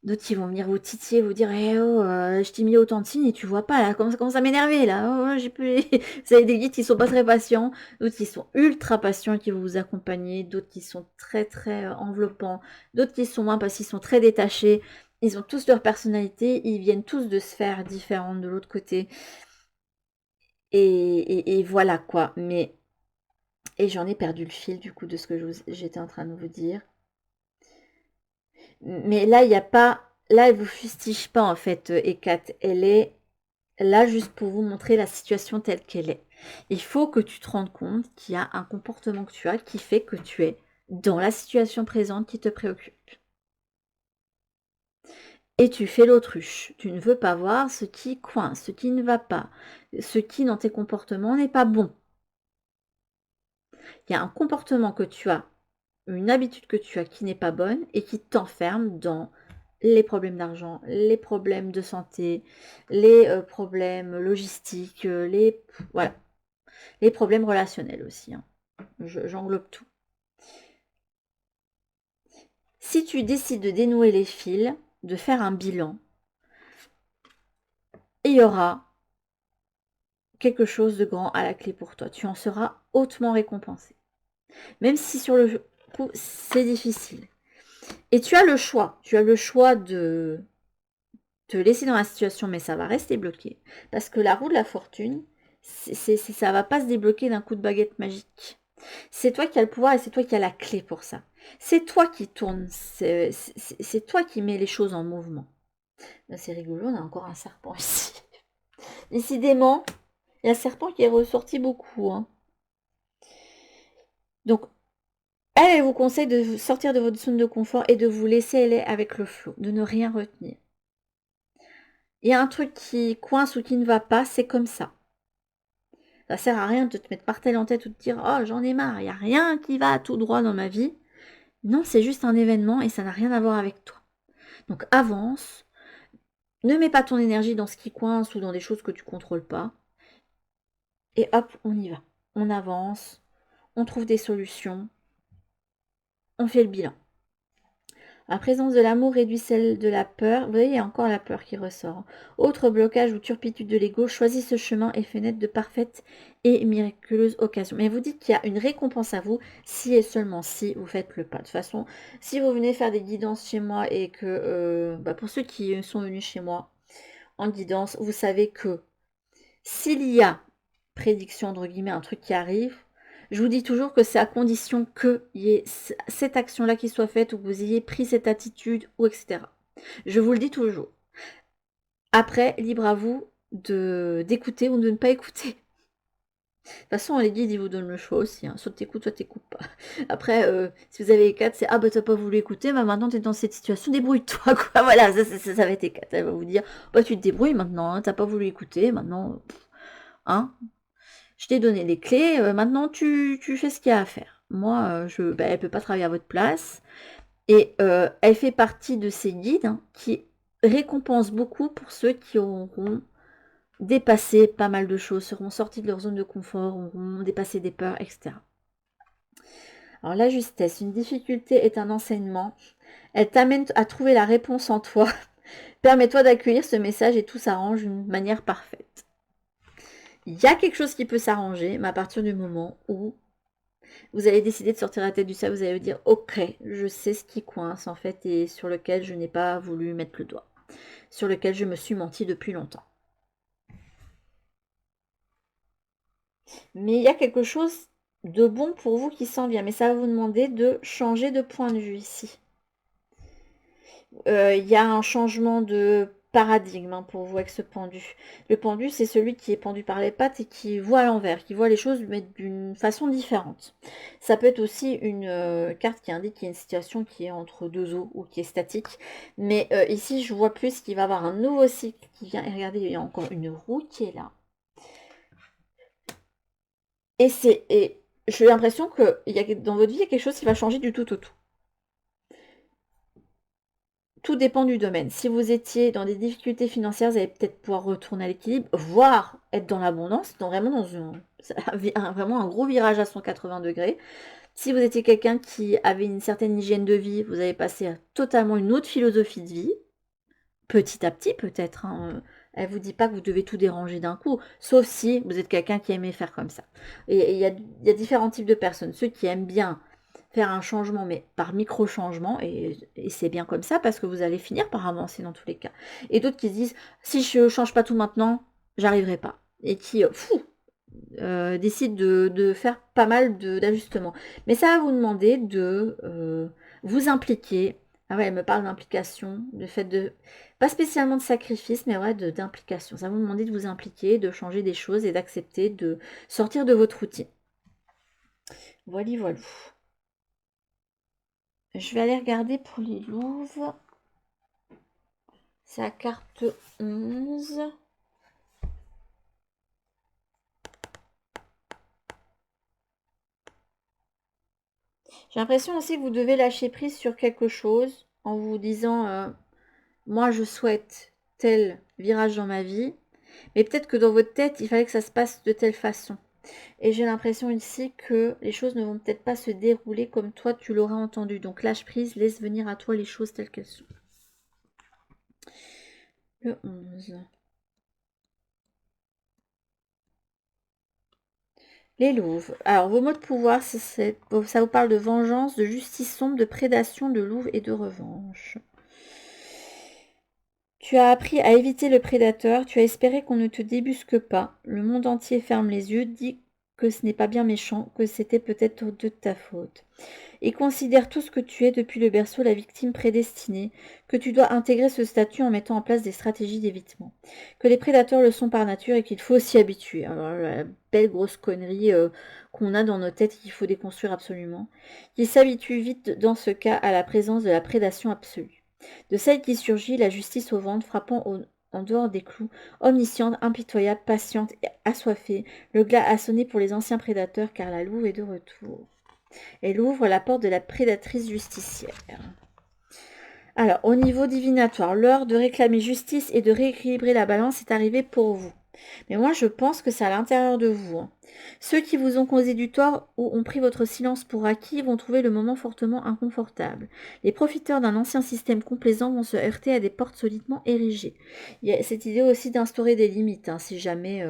d'autres qui vont venir vous titiller, vous dire «Eh oh, je t'ai mis autant de signes et tu vois pas là, ça commence à m'énerver là, oh, j'ai plus...» Vous avez des guides qui sont pas très patients, d'autres qui sont ultra patients et qui vont vous accompagner, d'autres qui sont très très enveloppants, d'autres qui sont moins parce qu'ils sont très détachés. Ils ont tous leur personnalité, ils viennent tous de sphères différentes de l'autre côté. Et voilà quoi. Et j'en ai perdu le fil du coup de ce que j'étais en train de vous dire. Mais là, il n'y a pas... Là, elle vous fustige pas en fait, Hécate. Elle est là juste pour vous montrer la situation telle qu'elle est. Il faut que tu te rendes compte qu'il y a un comportement que tu as qui fait que tu es dans la situation présente qui te préoccupe. Et tu fais l'autruche. Tu ne veux pas voir ce qui coince, ce qui ne va pas, ce qui dans tes comportements n'est pas bon. Il y a un comportement que tu as, une habitude que tu as qui n'est pas bonne et qui t'enferme dans les problèmes d'argent, les problèmes de santé, les problèmes logistiques, voilà, les problèmes relationnels aussi. Hein. J'englobe tout. Si tu décides de dénouer les fils, de faire un bilan, il y aura quelque chose de grand à la clé pour toi. Tu en seras hautement récompensé. Même si sur le coup, c'est difficile. Et tu as le choix. Tu as le choix de te laisser dans la situation, mais ça va rester bloqué. Parce que la roue de la fortune, ça va pas se débloquer d'un coup de baguette magique. C'est toi qui as le pouvoir et c'est toi qui as la clé pour ça. C'est toi qui tourne, c'est toi qui mets les choses en mouvement. C'est rigolo, on a encore un serpent ici. Décidément, il y a un serpent qui est ressorti beaucoup. Hein. Donc, elle vous conseille de sortir de votre zone de confort et de vous laisser aller avec le flot, de ne rien retenir. Il y a un truc qui coince ou qui ne va pas, c'est comme ça. Ça sert à rien de te mettre par telle en tête ou de dire « Oh, j'en ai marre, il n'y a rien qui va tout droit dans ma vie. » Non, c'est juste un événement et ça n'a rien à voir avec toi. Donc avance, ne mets pas ton énergie dans ce qui coince ou dans des choses que tu ne contrôles pas. Et hop, on y va. On avance, on trouve des solutions, on fait le bilan. La présence de l'amour réduit celle de la peur. Vous voyez, il y a encore la peur qui ressort. Autre blocage ou turpitude de l'ego, choisis ce chemin et fenêtre de parfaite et miraculeuse occasion. Mais vous dites qu'il y a une récompense à vous si et seulement si vous faites le pas. De toute façon, si vous venez faire des guidances chez moi et que, pour ceux qui sont venus chez moi en guidance, vous savez que s'il y a prédiction, entre guillemets, un truc qui arrive, je vous dis toujours que c'est à condition qu'il y ait cette action-là qui soit faite ou que vous ayez pris cette attitude ou etc. Je vous le dis toujours. Après, libre à vous d'écouter ou de ne pas écouter. De toute façon, les guides, ils vous donnent le choix aussi. Hein. Soit t'écoutes, soit t'écoutes pas. Après, si vous avez les 4, c'est « Ah bah t'as pas voulu écouter, bah maintenant t'es dans cette situation, débrouille-toi. » quoi. Voilà, ça va être les 4. Elle va vous dire « Bah tu te débrouilles maintenant, hein, t'as pas voulu écouter, maintenant... » Hein, je t'ai donné les clés, maintenant tu fais ce qu'il y a à faire. Moi, elle ne peut pas travailler à votre place. Et elle fait partie de ces guides qui récompensent beaucoup pour ceux qui auront dépassé pas mal de choses, seront sortis de leur zone de confort, auront dépassé des peurs, etc. Alors la justesse, une difficulté est un enseignement. Elle t'amène à trouver la réponse en toi. Permets-toi d'accueillir ce message et tout s'arrange d'une manière parfaite. Il y a quelque chose qui peut s'arranger, mais à partir du moment où vous allez décider de sortir la tête du sable, vous allez vous dire « Ok, je sais ce qui coince en fait et sur lequel je n'ai pas voulu mettre le doigt, sur lequel je me suis menti depuis longtemps. » Mais il y a quelque chose de bon pour vous qui s'en vient, mais ça va vous demander de changer de point de vue ici. Il y a un changement de paradigme pour vous avec ce pendu. Le pendu, c'est celui qui est pendu par les pattes et qui voit à l'envers, qui voit les choses mais d'une façon différente. Ça peut être aussi une carte qui indique qu'il y a une situation qui est entre deux eaux ou qui est statique. Mais ici, je vois plus qu'il va y avoir un nouveau cycle qui vient. Et regardez, il y a encore une roue qui est là. Et j'ai l'impression que dans votre vie, il y a quelque chose qui va changer du tout au tout. Tout dépend du domaine. Si vous étiez dans des difficultés financières, vous allez peut-être pouvoir retourner à l'équilibre, voire être dans l'abondance, vraiment vraiment un gros virage à 180 degrés. Si vous étiez quelqu'un qui avait une certaine hygiène de vie, vous allez passer à totalement une autre philosophie de vie, petit à petit peut-être. Hein. Elle ne vous dit pas que vous devez tout déranger d'un coup, sauf si vous êtes quelqu'un qui aimait faire comme ça. Et il y a différents types de personnes. Ceux qui aiment bien faire un changement, mais par micro-changement, et c'est bien comme ça, parce que vous allez finir par avancer dans tous les cas. Et d'autres qui se disent, si je ne change pas tout maintenant, j'arriverai pas. Et qui, décident de faire pas mal d'ajustements. Mais ça va vous demander de vous impliquer. Ah ouais, elle me parle d'implication, le fait de, pas spécialement de sacrifice, mais ouais, d'implication. Ça va vous demander de vous impliquer, de changer des choses et d'accepter de sortir de votre routine. Voilà, voilà. Je vais aller regarder pour les louves. C'est la carte 11. J'ai l'impression aussi que vous devez lâcher prise sur quelque chose en vous disant moi je souhaite tel virage dans ma vie, mais peut-être que dans votre tête il fallait que ça se passe de telle façon. Et j'ai l'impression ici que les choses ne vont peut-être pas se dérouler comme toi tu l'auras entendu. Donc lâche prise, laisse venir à toi les choses telles qu'elles sont. Le 11. Les louves. Alors, vos mots de pouvoir, ça vous parle de vengeance, de justice sombre, de prédation, de louve et de revanche. Tu as appris à éviter le prédateur, tu as espéré qu'on ne te débusque pas. Le monde entier ferme les yeux, dit que ce n'est pas bien méchant, que c'était peut-être de ta faute. Et considère tout ce que tu es depuis le berceau la victime prédestinée, que tu dois intégrer ce statut en mettant en place des stratégies d'évitement. Que les prédateurs le sont par nature et qu'il faut s'y habituer. Alors la belle grosse connerie qu'on a dans nos têtes qu'il faut déconstruire absolument. Qu'il s'habitue vite dans ce cas à la présence de la prédation absolue. De celle qui surgit, la justice au ventre, frappant en dehors des clous, omnisciente, impitoyable, patiente et assoiffée, le glas a sonné pour les anciens prédateurs car la louve est de retour. Elle ouvre la porte de la prédatrice justicière. Alors, au niveau divinatoire, l'heure de réclamer justice et de rééquilibrer la balance est arrivée pour vous. Mais moi, je pense que c'est à l'intérieur de vous. Ceux qui vous ont causé du tort ou ont pris votre silence pour acquis vont trouver le moment fortement inconfortable. Les profiteurs d'un ancien système complaisant vont se heurter à des portes solidement érigées. Il y a cette idée aussi d'instaurer des limites, si jamais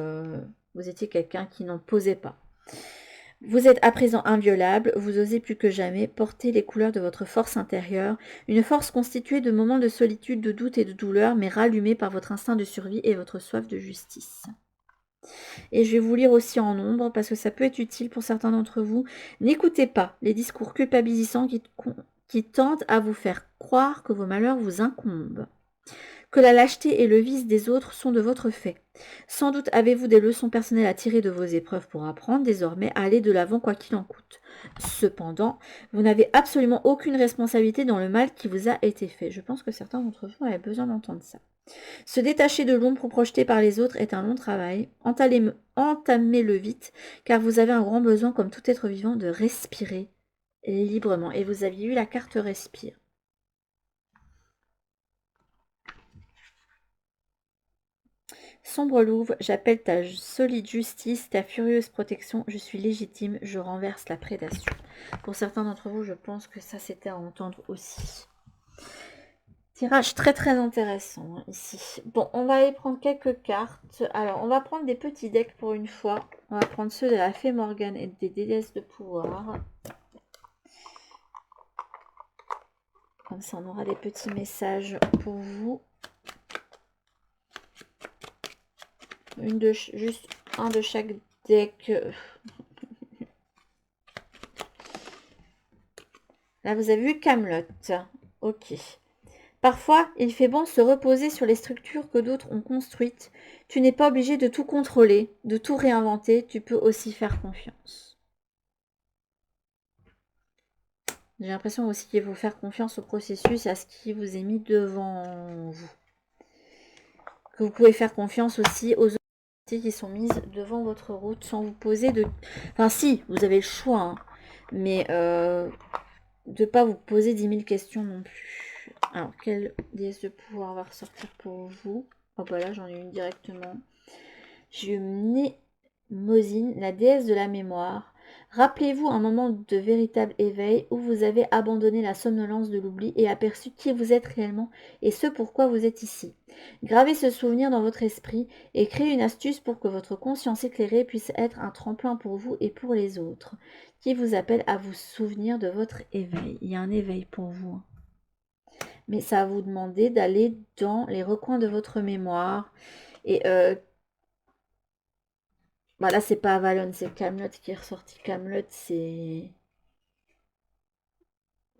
vous étiez quelqu'un qui n'en posait pas. Vous êtes à présent inviolable, vous osez plus que jamais porter les couleurs de votre force intérieure, une force constituée de moments de solitude, de doute et de douleur, mais rallumée par votre instinct de survie et votre soif de justice. Et je vais vous lire aussi en nombre, parce que ça peut être utile pour certains d'entre vous. N'écoutez pas les discours culpabilisants qui tentent à vous faire croire que vos malheurs vous incombent, que la lâcheté et le vice des autres sont de votre fait. Sans doute avez-vous des leçons personnelles à tirer de vos épreuves pour apprendre désormais à aller de l'avant quoi qu'il en coûte. Cependant, vous n'avez absolument aucune responsabilité dans le mal qui vous a été fait. Je pense que certains d'entre vous avaient besoin d'entendre ça. Se détacher de l'ombre projetée par les autres est un long travail. Entamez-le vite, car vous avez un grand besoin, comme tout être vivant, de respirer librement. Et vous aviez eu la carte respire. Sombre louve, j'appelle ta solide justice, ta furieuse protection, je suis légitime, je renverse la prédation. Pour certains d'entre vous, je pense que ça c'était à entendre aussi. Tirage très très intéressant ici. Bon, on va aller prendre quelques cartes. Alors, on va prendre des petits decks pour une fois. On va prendre ceux de la Fée Morgane et des déesses de pouvoir. Comme ça, on aura des petits messages pour vous. Juste un de chaque deck. Là, vous avez vu Camelot. Ok. Parfois, il fait bon se reposer sur les structures que d'autres ont construites. Tu n'es pas obligé de tout contrôler, de tout réinventer. Tu peux aussi faire confiance. J'ai l'impression aussi qu'il faut faire confiance au processus et à ce qui vous est mis devant vous. Que vous pouvez faire confiance aussi aux opportunités qui sont mises devant votre route sans vous poser de... Enfin si, vous avez le choix, mais de ne pas vous poser 10 000 questions non plus. Alors, quelle déesse de pouvoir va ressortir pour vous? Oh bah là, j'en ai une directement. J'ai eu Mnémosyne, la déesse de la mémoire. Rappelez-vous un moment de véritable éveil où vous avez abandonné la somnolence de l'oubli et aperçu qui vous êtes réellement et ce pourquoi vous êtes ici. Gravez ce souvenir dans votre esprit et créez une astuce pour que votre conscience éclairée puisse être un tremplin pour vous et pour les autres, qui vous appelle à vous souvenir de votre éveil. Il y a un éveil pour vous, hein. Mais ça va vous demander d'aller dans les recoins de votre mémoire. Et bah là, c'est pas Avalon, c'est Camelot qui est ressorti. Camelot, c'est...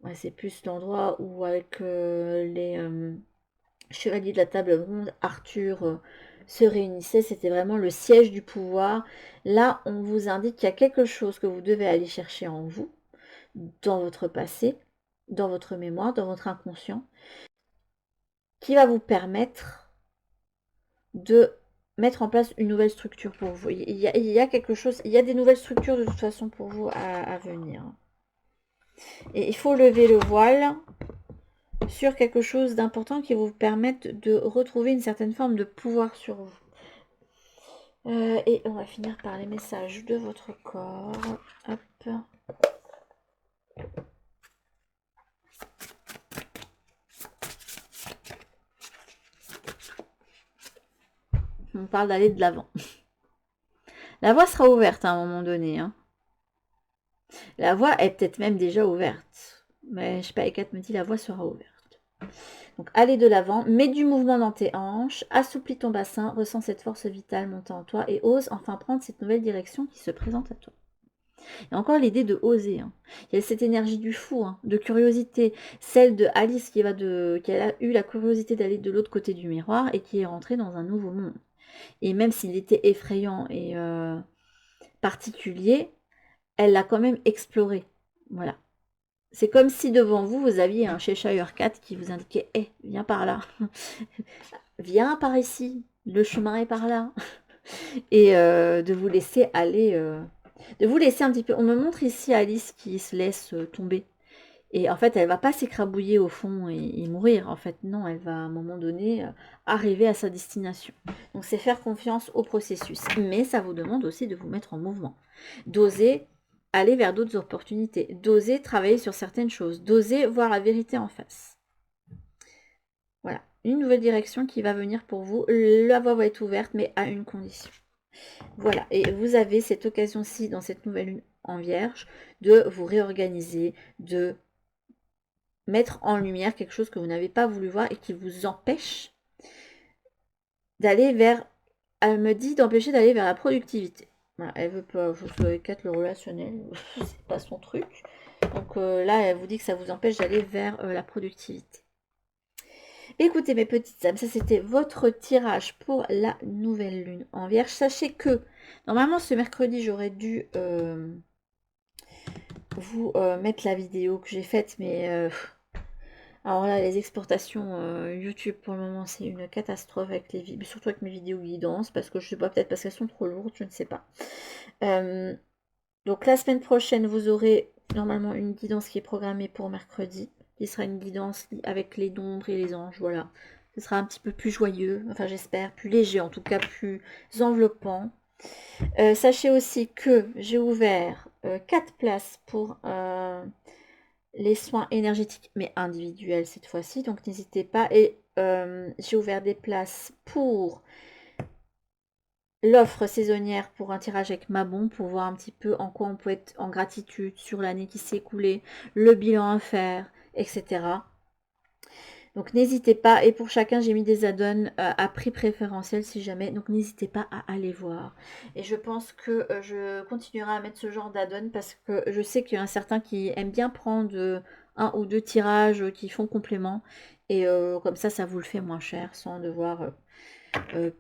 Ouais, c'est plus l'endroit où avec les chevaliers de la table ronde, Arthur se réunissait. C'était vraiment le siège du pouvoir. Là, on vous indique qu'il y a quelque chose que vous devez aller chercher en vous, dans votre passé, dans votre mémoire, dans votre inconscient, qui va vous permettre de mettre en place une nouvelle structure pour vous. Il y a quelque chose, il y a des nouvelles structures de toute façon pour vous à venir. Et il faut lever le voile sur quelque chose d'important qui vous permette de retrouver une certaine forme de pouvoir sur vous. Et on va finir par les messages de votre corps. Hop. On parle d'aller de l'avant. La voie sera ouverte à un moment donné, hein. La voie est peut-être même déjà ouverte. Mais je sais pas, Ekat me dit la voie sera ouverte. Donc allez de l'avant, mets du mouvement dans tes hanches, assouplis ton bassin, ressens cette force vitale monter en toi et ose enfin prendre cette nouvelle direction qui se présente à toi. Il y a encore l'idée de oser, hein. Il y a cette énergie du fou, hein, de curiosité, celle de Alice qui a eu la curiosité d'aller de l'autre côté du miroir et qui est rentrée dans un nouveau monde. Et même s'il était effrayant et particulier, elle l'a quand même exploré. Voilà. C'est comme si devant vous, vous aviez un Cheshire Cat qui vous indiquait « Hé, viens par là, viens par ici, le chemin est par là. » Et de vous laisser aller, de vous laisser un petit peu... On me montre ici Alice qui se laisse tomber. Et en fait, elle va pas s'écrabouiller au fond et mourir. En fait, non, elle va à un moment donné arriver à sa destination. Donc, c'est faire confiance au processus. Mais ça vous demande aussi de vous mettre en mouvement. D'oser aller vers d'autres opportunités. D'oser travailler sur certaines choses. D'oser voir la vérité en face. Voilà. Une nouvelle direction qui va venir pour vous. La voie va être ouverte, mais à une condition. Voilà. Et vous avez cette occasion-ci, dans cette nouvelle lune en vierge, de vous réorganiser, de mettre en lumière quelque chose que vous n'avez pas voulu voir et qui vous empêche d'aller vers... Elle me dit d'empêcher d'aller vers la productivité. Voilà, elle veut pas, je suis avec 4 le relationnel, c'est pas son truc. Donc là, elle vous dit que ça vous empêche d'aller vers la productivité. Écoutez mes petites âmes, ça c'était votre tirage pour la nouvelle lune en vierge. Sachez que, normalement ce mercredi, j'aurais dû vous mettre la vidéo que j'ai faite, mais... alors là, les exportations YouTube pour le moment, c'est une catastrophe avec les vidéos, surtout avec mes vidéos guidance, parce que je sais pas, peut-être parce qu'elles sont trop lourdes, je ne sais pas. Donc la semaine prochaine, vous aurez normalement une guidance qui est programmée pour mercredi, qui sera une guidance avec les nombres et les anges, voilà. Ce sera un petit peu plus joyeux, enfin j'espère, plus léger, en tout cas plus enveloppant. Sachez aussi que j'ai ouvert 4 places pour... les soins énergétiques, mais individuels cette fois-ci, donc n'hésitez pas. Et j'ai ouvert des places pour l'offre saisonnière pour un tirage avec Mabon, pour voir un petit peu en quoi on peut être en gratitude sur l'année qui s'est écoulée, le bilan à faire, etc. Donc n'hésitez pas, et pour chacun j'ai mis des add-ons à prix préférentiel si jamais, donc n'hésitez pas à aller voir. Et je pense que je continuerai à mettre ce genre d'add-ons parce que je sais qu'il y en a certains qui aiment bien prendre un ou deux tirages qui font complément, et comme ça vous le fait moins cher sans devoir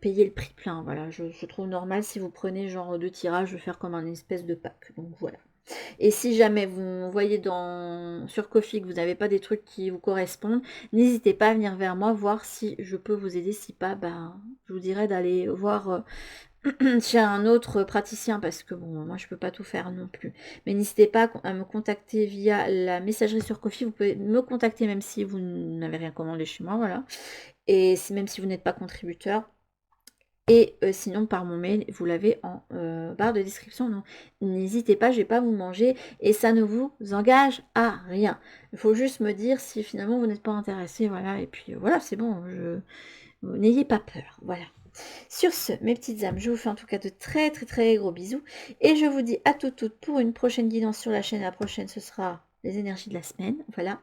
payer le prix plein. Voilà, je trouve normal si vous prenez genre deux tirages de faire comme un espèce de pack, donc voilà. Et si jamais vous voyez sur Ko-fi que vous n'avez pas des trucs qui vous correspondent, n'hésitez pas à venir vers moi, voir si je peux vous aider. Si pas, ben, je vous dirais d'aller voir chez un autre praticien parce que bon, moi je peux pas tout faire non plus. Mais n'hésitez pas à me contacter via la messagerie sur Ko-fi. Vous pouvez me contacter même si vous n'avez rien commandé chez moi, voilà. Et même si vous n'êtes pas contributeur. Et sinon, par mon mail, vous l'avez en barre de description. Donc, n'hésitez pas, je vais pas vous manger et ça ne vous engage à rien. Il faut juste me dire si finalement vous n'êtes pas intéressé, voilà. Et puis voilà, c'est bon, n'ayez pas peur, voilà. Sur ce, mes petites âmes, je vous fais en tout cas de très très très gros bisous et je vous dis à toutes pour une prochaine guidance sur la chaîne. La prochaine, ce sera les énergies de la semaine, voilà.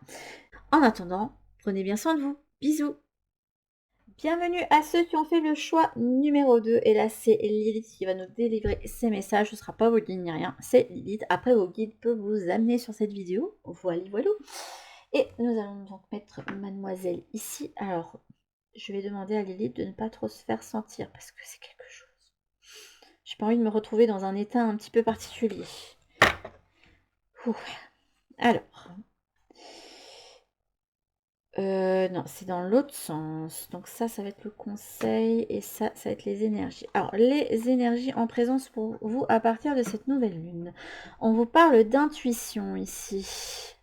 En attendant, prenez bien soin de vous. Bisous. Bienvenue à ceux qui ont fait le choix numéro 2. Et là, c'est Lilith qui va nous délivrer ces messages. Ce ne sera pas vos guides ni rien, c'est Lilith. Après, vos guides peuvent vous amener sur cette vidéo. Voilà, voilà. Et nous allons donc mettre mademoiselle ici. Alors, je vais demander à Lilith de ne pas trop se faire sentir parce que c'est quelque chose. J'ai pas envie de me retrouver dans un état un petit peu particulier. Ouh. Alors... non, c'est dans l'autre sens. Donc ça va être le conseil et ça va être les énergies. Alors, les énergies en présence pour vous à partir de cette nouvelle lune. On vous parle d'intuition ici.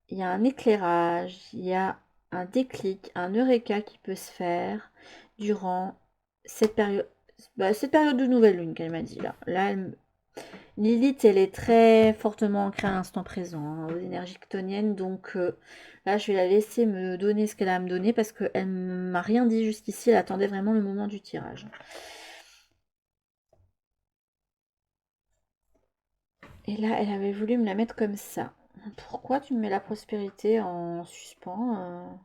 Il y a un éclairage, il y a un déclic, un eureka qui peut se faire durant cette période, de nouvelle lune qu'elle m'a dit là. Là, Lilith, elle est très fortement ancrée à l'instant présent, hein, aux énergies chthoniennes. Donc là, je vais la laisser me donner ce qu'elle a à me donner parce qu'elle ne m'a rien dit jusqu'ici. Elle attendait vraiment le moment du tirage. Et là, elle avait voulu me la mettre comme ça. Pourquoi tu me mets la prospérité en suspens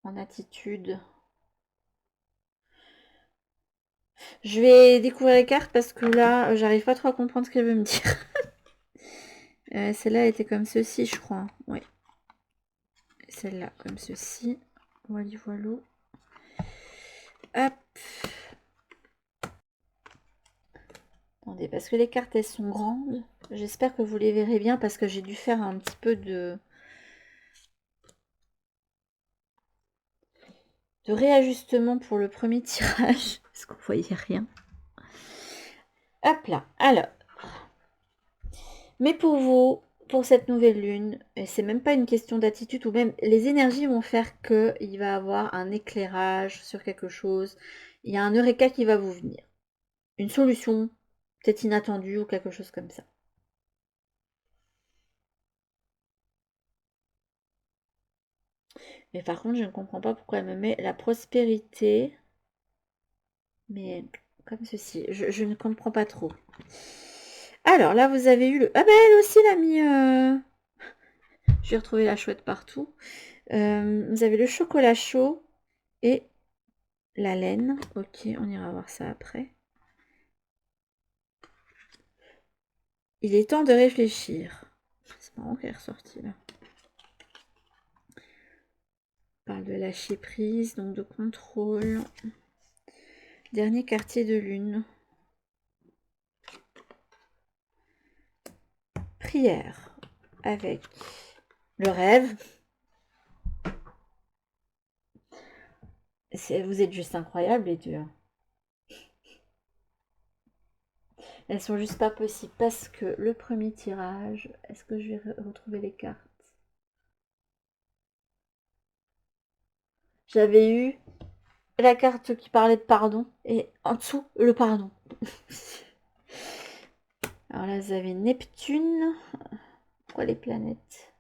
en attitude? Je vais découvrir les cartes parce que là, j'arrive pas trop à comprendre ce qu'elle veut me dire. Celle-là, elle était comme ceci, je crois. Oui. Celle-là, comme ceci. Voilà, voilà. Hop. Attendez, parce que les cartes, elles sont grandes. J'espère que vous les verrez bien parce que j'ai dû faire un petit peu de réajustement pour le premier tirage. Parce qu'on voyait rien. Hop là. Alors. Mais pour vous, pour cette nouvelle lune, et c'est même pas une question d'attitude ou même les énergies vont faire que il va avoir un éclairage sur quelque chose. Il y a un eureka qui va vous venir. Une solution peut-être inattendue ou quelque chose comme ça. Mais par contre, je ne comprends pas pourquoi elle me met la prospérité. Mais comme ceci, je ne comprends pas trop. Alors là, vous avez eu le... Ah ben elle aussi l'a mis... Je vais retrouver la chouette partout. Vous avez le chocolat chaud et la laine. Ok, on ira voir ça après. Il est temps de réfléchir. C'est marrant qu'elle est ressortie là. On parle de lâcher prise, donc de contrôle. Dernier quartier de lune. Prière avec le rêve. Vous êtes juste incroyables les deux. Elles sont juste pas possibles parce que le premier tirage, est-ce que je vais retrouver les cartes? J'avais eu la carte qui parlait de pardon et en dessous le pardon. Alors là, vous avez Neptune. Pourquoi les planètes?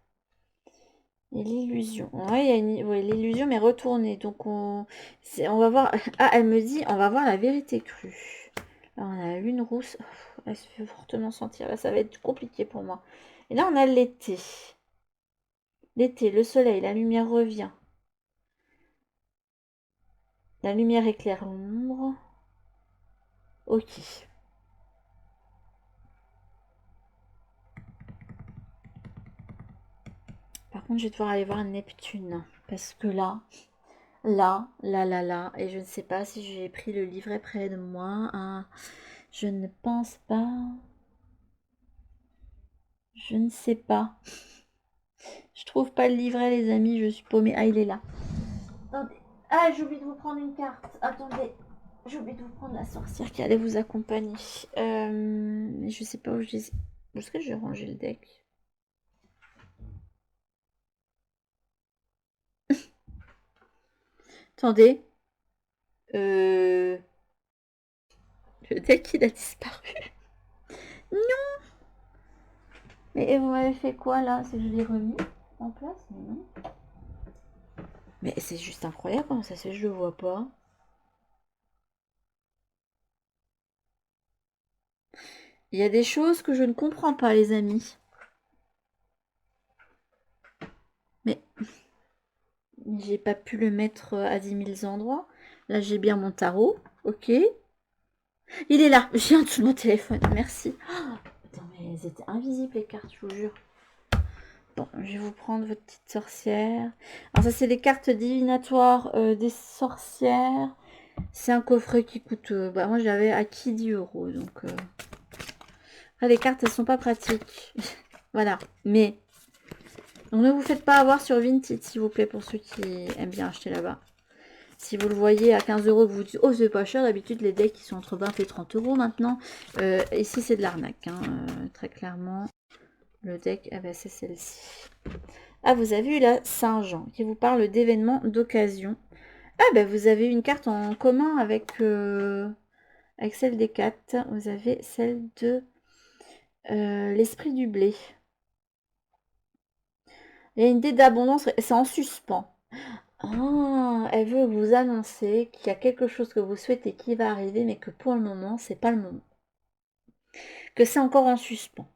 Et l'illusion. Ouais, il y a l'illusion mais retournée. Donc on va voir. Ah, elle me dit on va voir la vérité crue. Là, on a une rousse. Elle se fait fortement sentir. Là, ça va être compliqué pour moi. Et là, on a l'été. L'été, le soleil, la lumière revient. La lumière éclaire l'ombre. Ok. Par contre, je vais devoir aller voir Neptune. Parce que là. Et je ne sais pas si j'ai pris le livret près de moi. Hein. Je ne pense pas. Je ne sais pas. Je trouve pas le livret, les amis. Je suis paumée. Ah, il est là. Attendez. Ah, j'ai oublié de vous prendre une carte. Attendez. J'ai oublié de vous prendre la sorcière qui allait vous accompagner. Je sais pas où je les ai. Où est-ce que j'ai rangé le deck? Attendez. Le deck, il a disparu. Non. Mais vous m'avez fait quoi, là? C'est que je l'ai remis en place? Mais non. Mais c'est juste incroyable, comment ça se fait, je le vois pas. Il y a des choses que je ne comprends pas, les amis. Mais j'ai pas pu le mettre à 10 000 endroits. Là, j'ai bien mon tarot. Ok. Il est là. J'ai en dessous de mon téléphone. Merci. Oh, attends, mais elles étaient invisibles, les cartes, je vous jure. Bon, je vais vous prendre votre petite sorcière. Alors ça, c'est les cartes divinatoires des sorcières. C'est un coffret qui coûte... bah, moi, je l'avais acquis 10 euros. Donc, après, les cartes, elles sont pas pratiques. Voilà. Mais, donc, ne vous faites pas avoir sur Vinted, s'il vous plaît, pour ceux qui aiment bien acheter là-bas. Si vous le voyez à 15 euros, vous vous dites, oh, c'est pas cher. D'habitude, les decks, ils sont entre 20 et 30 euros maintenant. Ici, c'est de l'arnaque, hein, très clairement. Le deck, ah ben, c'est celle-ci. Ah, vous avez eu la Saint-Jean, qui vous parle d'événements d'occasion. Ah, ben, vous avez une carte en commun avec celle des 4. Vous avez celle de l'esprit du blé. Il y a une idée d'abondance, c'est en suspens. Ah, elle veut vous annoncer qu'il y a quelque chose que vous souhaitez qui va arriver, mais que pour le moment, c'est pas le moment. Que c'est encore en suspens.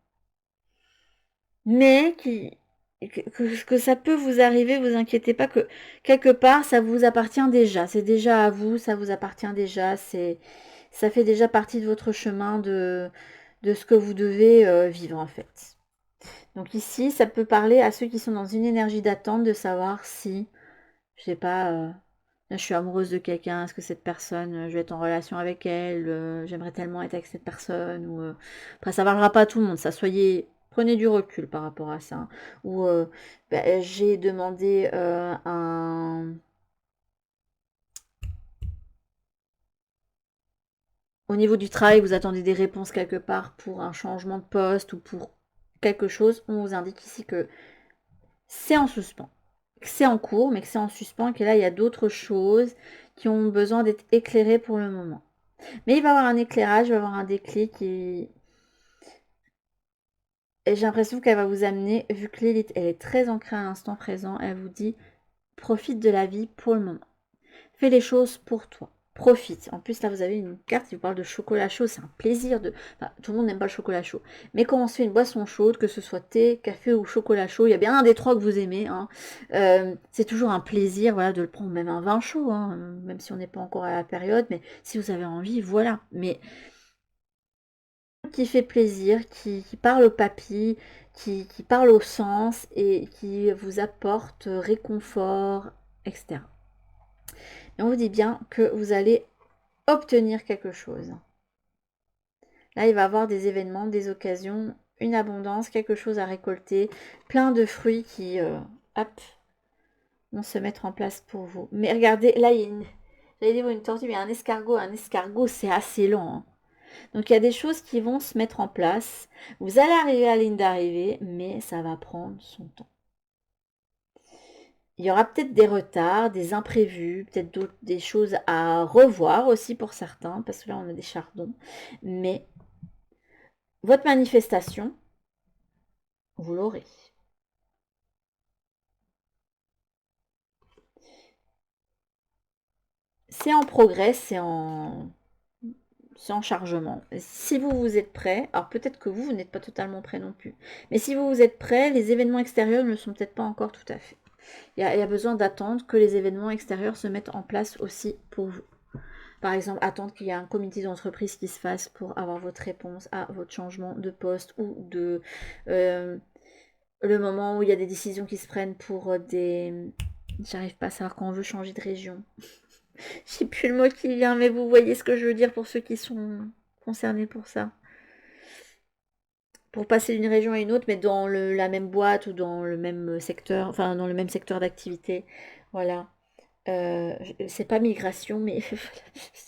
Mais que ça peut vous arriver, vous inquiétez pas, que quelque part, ça vous appartient déjà. C'est déjà à vous, ça vous appartient déjà. Ça fait déjà partie de votre chemin de ce que vous devez vivre, en fait. Donc ici, ça peut parler à ceux qui sont dans une énergie d'attente de savoir si, je sais pas, là je suis amoureuse de quelqu'un, est-ce que cette personne, je vais être en relation avec elle, j'aimerais tellement être avec cette personne, ou après ça parlera pas à tout le monde, ça prenez du recul par rapport à ça. Hein. Ou bah, j'ai demandé au niveau du travail, vous attendez des réponses quelque part pour un changement de poste ou pour quelque chose, on vous indique ici que c'est en suspens. Que c'est en cours, mais que c'est en suspens, et que là, il y a d'autres choses qui ont besoin d'être éclairées pour le moment. Mais il va y avoir un éclairage, il va y avoir un déclic, et j'ai l'impression qu'elle va vous amener, vu que Lilith, elle est très ancrée à l'instant présent, elle vous dit, profite de la vie pour le moment. Fais les choses pour toi. Profite. En plus, là, vous avez une carte qui vous parle de chocolat chaud. C'est un plaisir de... Enfin, tout le monde n'aime pas le chocolat chaud. Mais quand on se fait une boisson chaude, que ce soit thé, café ou chocolat chaud, il y a bien un des trois que vous aimez. Hein. C'est toujours un plaisir voilà, de le prendre, même un vin chaud, hein, même si on n'est pas encore à la période. Mais si vous avez envie, voilà. Mais qui fait plaisir, qui parle au papy, qui parle au sens et qui vous apporte réconfort, etc. Et on vous dit bien que vous allez obtenir quelque chose. Là, il va y avoir des événements, des occasions, une abondance, quelque chose à récolter, plein de fruits qui, hop, vont se mettre en place pour vous. Mais regardez, là, il y a j'allais dire une tortue, mais un escargot, c'est assez lent. Hein. Donc, il y a des choses qui vont se mettre en place. Vous allez arriver à la ligne d'arrivée, mais ça va prendre son temps. Il y aura peut-être des retards, des imprévus, peut-être des choses à revoir aussi pour certains, parce que là, on a des chardons. Mais votre manifestation, vous l'aurez. C'est en progrès, c'est en chargement. Si vous êtes prêt, alors peut-être que vous n'êtes pas totalement prêt non plus, mais si vous êtes prêt, les événements extérieurs ne sont peut-être pas encore tout à fait. Il y a besoin d'attendre que les événements extérieurs se mettent en place aussi pour vous. Par exemple, attendre qu'il y ait un comité d'entreprise qui se fasse pour avoir votre réponse à votre changement de poste ou de le moment où il y a des décisions qui se prennent pour des... J'arrive pas à savoir quand on veut changer de région. J'ai plus le mot qui vient, mais vous voyez ce que je veux dire pour ceux qui sont concernés pour ça. Pour passer d'une région à une autre, mais dans la même boîte ou dans le même secteur, enfin dans le même secteur d'activité. Voilà. C'est pas migration, mais je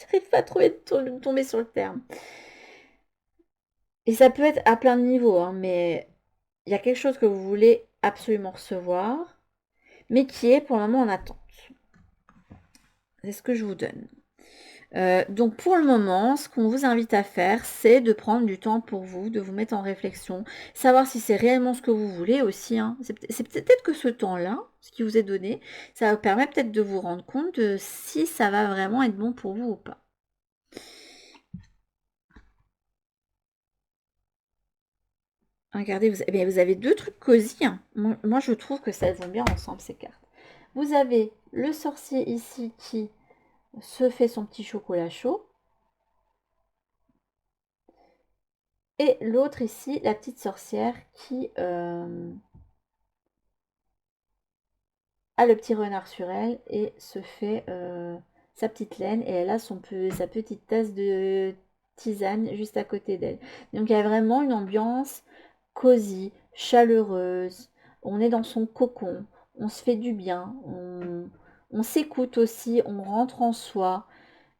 n'arrive pas à trouver de tomber sur le terme. Et ça peut être à plein de niveaux, hein, mais il y a quelque chose que vous voulez absolument recevoir, mais qui est pour le moment en attente. C'est ce que je vous donne. Donc pour le moment, ce qu'on vous invite à faire, c'est de prendre du temps pour vous, de vous mettre en réflexion, savoir si c'est réellement ce que vous voulez aussi, hein. C'est peut-être que ce temps-là, ce qui vous est donné, ça vous permet peut-être de vous rendre compte de si ça va vraiment être bon pour vous ou pas. Regardez, vous avez deux trucs cosy, hein. Moi, je trouve que ça vont bien ensemble, ces cartes. Vous avez le sorcier ici qui se fait son petit chocolat chaud. Et l'autre ici, la petite sorcière qui a le petit renard sur elle et se fait sa petite laine. Et elle a sa petite tasse de tisane juste à côté d'elle. Donc il y a vraiment une ambiance cosy, chaleureuse. On est dans son cocon. On se fait du bien. On s'écoute aussi. On rentre en soi.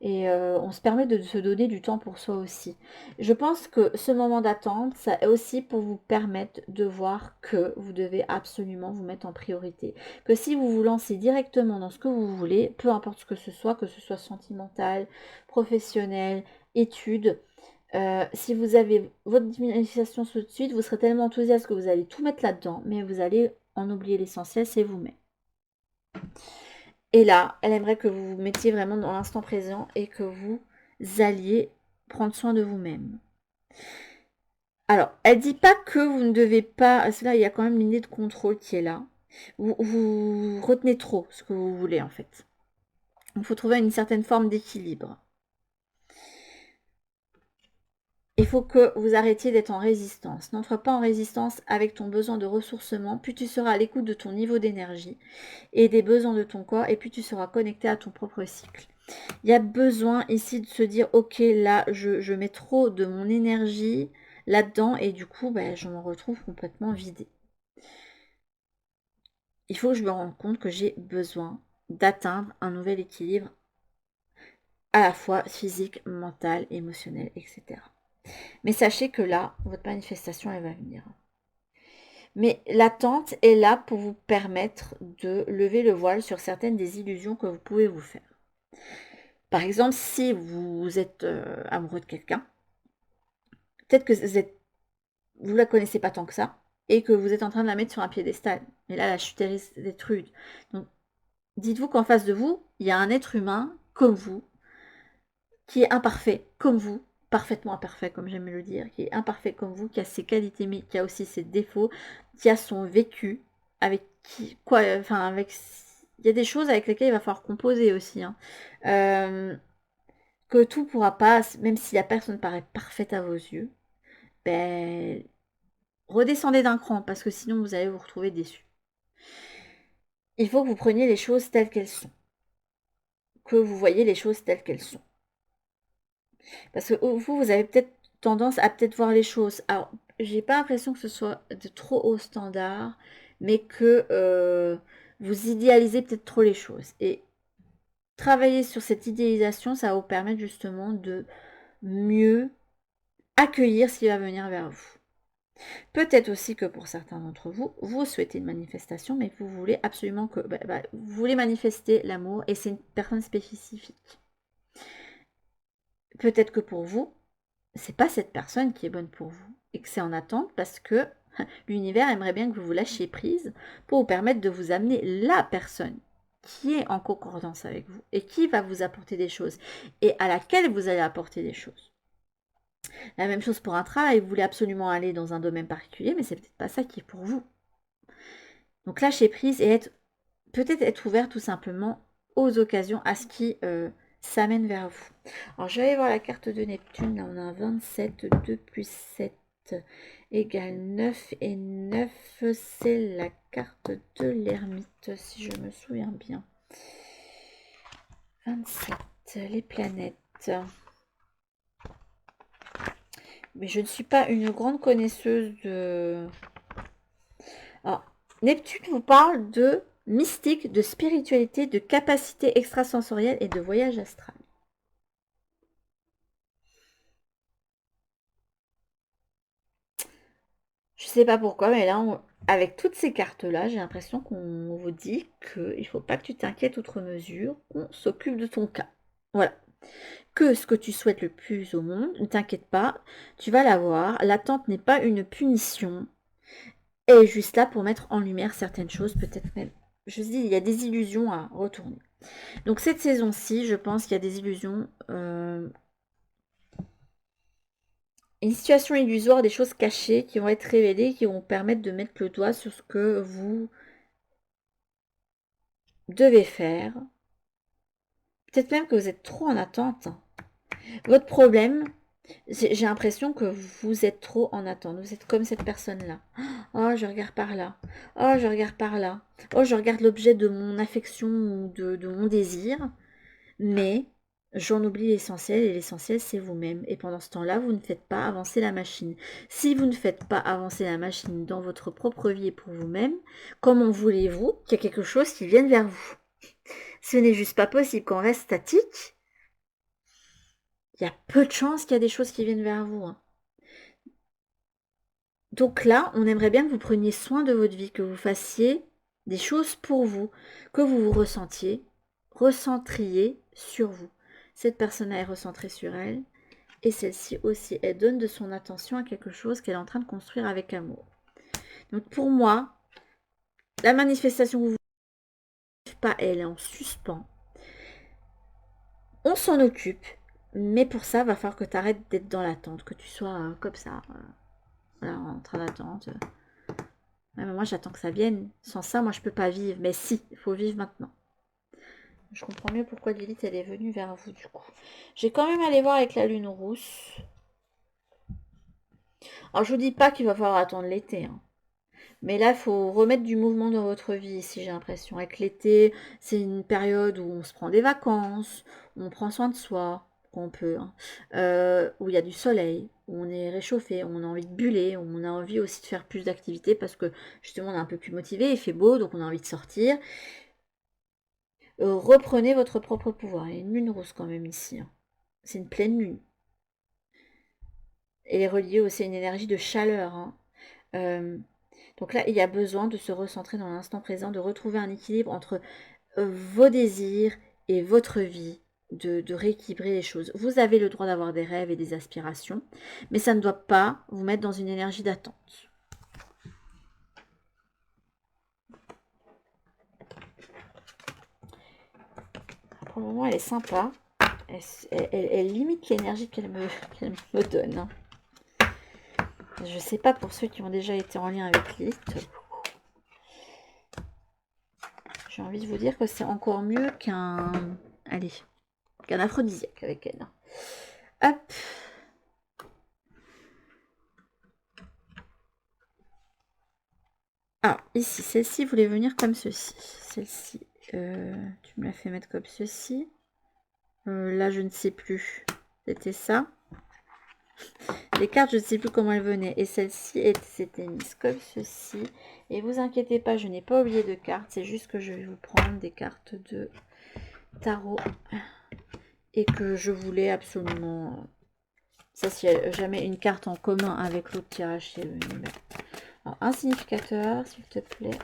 Et on se permet de se donner du temps pour soi aussi. Je pense que ce moment d'attente, ça est aussi pour vous permettre de voir que vous devez absolument vous mettre en priorité. Que si vous vous lancez directement dans ce que vous voulez, peu importe ce que ce soit sentimental, professionnel, études, si vous avez votre manifestation tout de suite, vous serez tellement enthousiaste que vous allez tout mettre là-dedans, mais vous allez en oublier l'essentiel, c'est vous-même. Et là, elle aimerait que vous vous mettiez vraiment dans l'instant présent et que vous alliez prendre soin de vous-même. Alors, elle dit pas que vous ne devez pas... Parce que là, il y a quand même l'idée de contrôle qui est là. Vous retenez trop ce que vous voulez, en fait. Il faut trouver une certaine forme d'équilibre. Il faut que vous arrêtiez d'être en résistance. N'entre pas en résistance avec ton besoin de ressourcement. Plus tu seras à l'écoute de ton niveau d'énergie et des besoins de ton corps, et plus tu seras connecté à ton propre cycle. Il y a besoin ici de se dire, ok, là, je mets trop de mon énergie là-dedans et du coup, ben, je me retrouve complètement vidée. Il faut que je me rende compte que j'ai besoin d'atteindre un nouvel équilibre à la fois physique, mental, émotionnel, etc. Mais sachez que là, votre manifestation, elle va venir. Mais l'attente est là pour vous permettre de lever le voile sur certaines des illusions que vous pouvez vous faire. Par exemple, si vous êtes amoureux de quelqu'un, peut-être que vous la connaissez pas tant que ça, et que vous êtes en train de la mettre sur un piédestal. Mais là, la chute risque d'être rude. Donc, dites-vous qu'en face de vous, il y a un être humain comme vous, qui est imparfait comme vous, parfaitement imparfait, comme j'aime le dire, qui est imparfait comme vous, qui a ses qualités, mais qui a aussi ses défauts, qui a son vécu, avec qui, quoi, enfin, avec, il y a des choses avec lesquelles il va falloir composer aussi, hein. Que tout pourra pas, même si la personne paraît parfaite à vos yeux, ben, redescendez d'un cran, parce que sinon vous allez vous retrouver déçu. Il faut que vous preniez les choses telles qu'elles sont, que vous voyez les choses telles qu'elles sont. Parce que vous avez peut-être tendance à peut-être voir les choses. Alors, j'ai pas l'impression que ce soit de trop haut standard, mais que vous idéalisez peut-être trop les choses. Et travailler sur cette idéalisation, ça va vous permettre justement de mieux accueillir ce qui va venir vers vous. Peut-être aussi que pour certains d'entre vous, vous souhaitez une manifestation, mais vous voulez absolument que... vous voulez manifester l'amour et c'est une personne spécifique. Peut-être que pour vous, c'est pas cette personne qui est bonne pour vous et que c'est en attente parce que l'univers aimerait bien que vous vous lâchiez prise pour vous permettre de vous amener la personne qui est en concordance avec vous et qui va vous apporter des choses et à laquelle vous allez apporter des choses. La même chose pour un travail, vous voulez absolument aller dans un domaine particulier, mais c'est peut-être pas ça qui est pour vous. Donc lâcher prise et peut-être être ouvert tout simplement aux occasions, à ce qui s'amène vers vous. Alors je vais aller voir la carte de Neptune, là on a un 27, 2 plus 7 égale 9, et 9 c'est la carte de l'ermite, si je me souviens bien. 27, les planètes. Mais je ne suis pas une grande connaisseuse de... Alors, Neptune vous parle de mystique, de spiritualité, de capacité extrasensorielle et de voyage astral. sais pas pourquoi, mais là, avec toutes ces cartes-là, j'ai l'impression qu'on vous dit qu'il ne faut pas que tu t'inquiètes outre mesure, on s'occupe de ton cas. Voilà. Que ce que tu souhaites le plus au monde, ne t'inquiète pas, tu vas l'avoir. L'attente n'est pas une punition. Elle est juste là pour mettre en lumière certaines choses, peut-être même. Je dis, il y a des illusions à retourner. Donc cette saison-ci, je pense qu'il y a des illusions, une situation illusoire, des choses cachées qui vont être révélées, qui vont permettre de mettre le doigt sur ce que vous devez faire. Peut-être même que vous êtes trop en attente. Votre problème, j'ai l'impression que vous êtes trop en attente. Vous êtes comme cette personne-là. Oh, je regarde par là. Oh, je regarde par là. Oh, je regarde l'objet de mon affection ou de mon désir. Mais j'en oublie l'essentiel et l'essentiel, c'est vous-même. Et pendant ce temps-là, vous ne faites pas avancer la machine. Si vous ne faites pas avancer la machine dans votre propre vie et pour vous-même, comment voulez-vous qu'il y ait quelque chose qui vienne vers vous? Ce n'est juste pas possible qu'on reste statique. Il y a peu de chances qu'il y a des choses qui viennent vers vous. Donc là, on aimerait bien que vous preniez soin de votre vie, que vous fassiez des choses pour vous, que vous vous recentriez sur vous. Cette personne-là est recentrée sur elle, et celle-ci aussi, elle donne de son attention à quelque chose qu'elle est en train de construire avec amour. Donc pour moi, la manifestation que vous ne pas, elle est en suspens. On s'en occupe, mais pour ça, il va falloir que tu arrêtes d'être dans l'attente, que tu sois comme ça, voilà, en train d'attendre. Ouais, mais moi, j'attends que ça vienne. Sans ça, moi, je peux pas vivre. Mais si, il faut vivre maintenant. Je comprends mieux pourquoi Lilith, elle est venue vers vous, du coup. J'ai quand même allé voir avec la lune rousse. Alors, je vous dis pas qu'il va falloir attendre l'été, hein. Mais là, il faut remettre du mouvement dans votre vie, ici, j'ai l'impression. Avec l'été, c'est une période où on se prend des vacances, où on prend soin de soi, quand on peut, hein. Où il y a du soleil, où on est réchauffé, où on a envie de buller, où on a envie aussi de faire plus d'activités parce que, justement, on est un peu plus motivé, il fait beau, donc on a envie de sortir. Reprenez votre propre pouvoir. Il y a une lune rouge quand même ici, hein. C'est une pleine lune. Elle est reliée aussi à une énergie de chaleur, hein. Donc là, il y a besoin de se recentrer dans l'instant présent, de retrouver un équilibre entre vos désirs et votre vie, de rééquilibrer les choses. Vous avez le droit d'avoir des rêves et des aspirations, mais ça ne doit pas vous mettre dans une énergie d'attente. Pour le moment, elle est sympa. Elle limite l'énergie qu'elle me donne, hein. Je sais pas pour ceux qui ont déjà été en lien avec Lilith. J'ai envie de vous dire que c'est encore mieux qu'un... Allez, qu'un aphrodisiaque avec elle. Hop. Ah, ici, celle-ci voulait venir comme ceci. Celle-ci, tu me l'as fait mettre comme ceci. Là, je ne sais plus. C'était ça. Les cartes, je ne sais plus comment elles venaient. Et celle-ci, c'était mise comme ceci. Et vous inquiétez pas, je n'ai pas oublié de cartes. C'est juste que je vais vous prendre des cartes de tarot. Et que je voulais absolument... Ça, s'il y a jamais une carte en commun avec l'autre tirage, c'est le numéro. Alors, un significateur, s'il te plaît.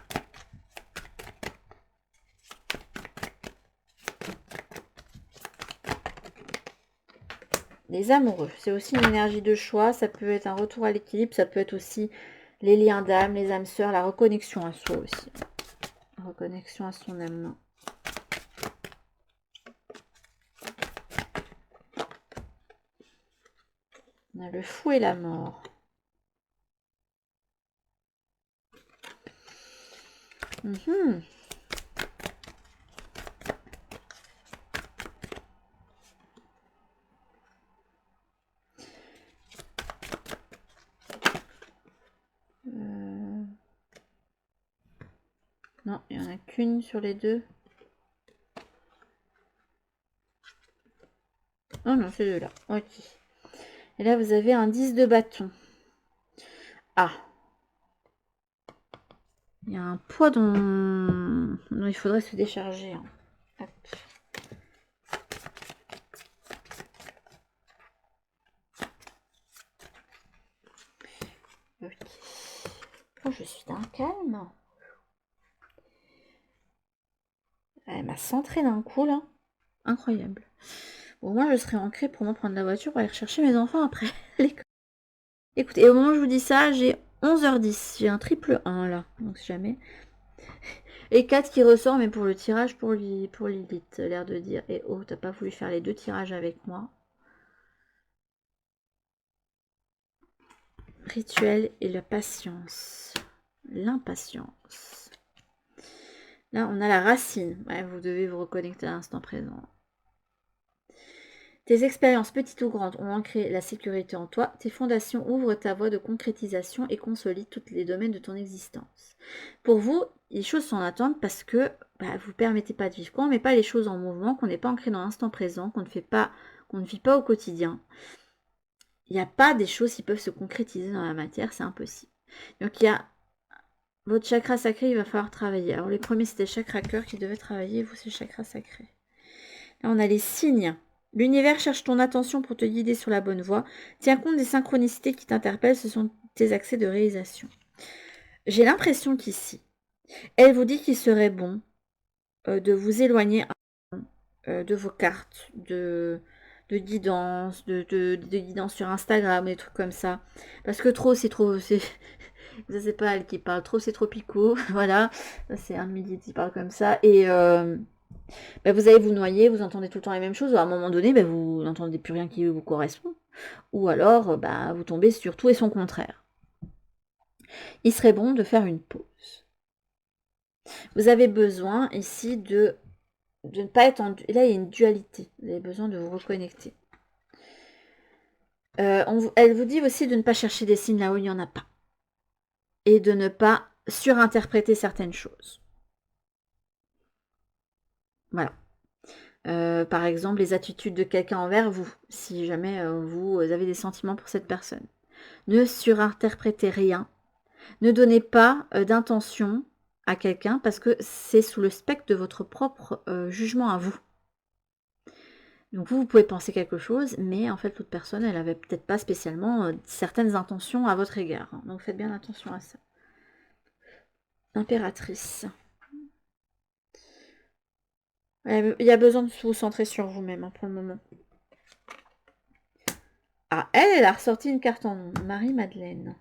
Les amoureux, c'est aussi une énergie de choix. Ça peut être un retour à l'équilibre. Ça peut être aussi les liens d'âme, les âmes sœurs, la reconnexion à soi aussi. La reconnexion à son âme. On a le fou et la mort. Non, il n'y en a qu'une sur les deux. Oh non, c'est deux là. Ok. Et là, vous avez un 10 de bâton. Ah. Il y a un poids dont il faudrait se décharger, hein. Hop. Ok. Oh, je suis d'un calme. Elle m'a centré d'un coup, là. Incroyable. Bon, moi, je serai ancrée pour moi prendre la voiture pour aller rechercher mes enfants après l'école. Écoutez, et au moment où je vous dis ça, j'ai 11h10. J'ai un triple 1, là. Donc, si jamais... Et 4 qui ressort, mais pour le tirage pour Lilith. L'air de dire, et oh, t'as pas voulu faire les 2 tirages avec moi. Rituel et la patience. L'impatience. Là, on a la racine. Ouais, vous devez vous reconnecter à l'instant présent. Tes expériences, petites ou grandes, ont ancré la sécurité en toi. Tes fondations ouvrent ta voie de concrétisation et consolident tous les domaines de ton existence. Pour vous, les choses sont en attente parce que vous ne permettez pas de vivre. Quand on ne met pas les choses en mouvement, qu'on n'est pas ancré dans l'instant présent, qu'on ne vit pas au quotidien, il n'y a pas des choses qui peuvent se concrétiser dans la matière, c'est impossible. Donc il y a votre chakra sacré, il va falloir travailler. Alors les premiers, c'était le chakra cœur qui devait travailler, vous, c'est le chakra sacré. Là, on a les signes. L'univers cherche ton attention pour te guider sur la bonne voie. Tiens compte des synchronicités qui t'interpellent, ce sont tes accès de réalisation. J'ai l'impression qu'ici, elle vous dit qu'il serait bon de vous éloigner de vos cartes, de guidance, de guidance sur Instagram, des trucs comme ça. Parce que trop, c'est trop... Ça, c'est pas elle qui parle. Trop, c'est trop picot. Voilà. C'est un midi qui parle comme ça. Et... vous allez vous noyer, vous entendez tout le temps les mêmes choses, à un moment donné, vous n'entendez plus rien qui vous correspond. Ou alors, vous tombez sur tout et son contraire. Il serait bon de faire une pause. Vous avez besoin ici de ne pas être en... Là, il y a une dualité. Vous avez besoin de vous reconnecter. Elle vous dit aussi de ne pas chercher des signes là où il n'y en a pas. Et de ne pas surinterpréter certaines choses. Voilà. Par exemple, les attitudes de quelqu'un envers vous, si jamais vous avez des sentiments pour cette personne. Ne surinterprétez rien. Ne donnez pas d'intention à quelqu'un parce que c'est sous le spectre de votre propre jugement à vous. Donc vous pouvez penser quelque chose, mais en fait l'autre personne, elle avait peut-être pas spécialement certaines intentions à votre égard. Donc faites bien attention à ça. Impératrice. Il y a besoin de vous centrer sur vous-même pour le moment. Ah, elle a ressorti une carte en nom. Marie-Madeleine.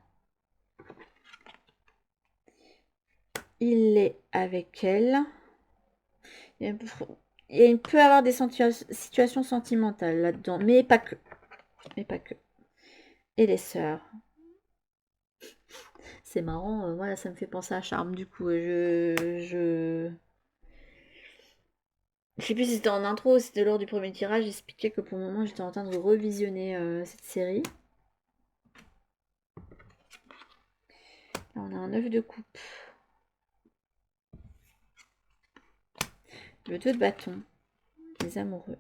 Il est avec elle. Il peut avoir des situations sentimentales là-dedans, mais pas que. Et les sœurs. C'est marrant, voilà, ça me fait penser à Charme, du coup. Je sais plus si c'était en intro ou si c'était lors du premier tirage. J'expliquais que pour le moment, j'étais en train de revisionner cette série. Là, on a un 9 de coupe. Le 2 de bâton. Les amoureux.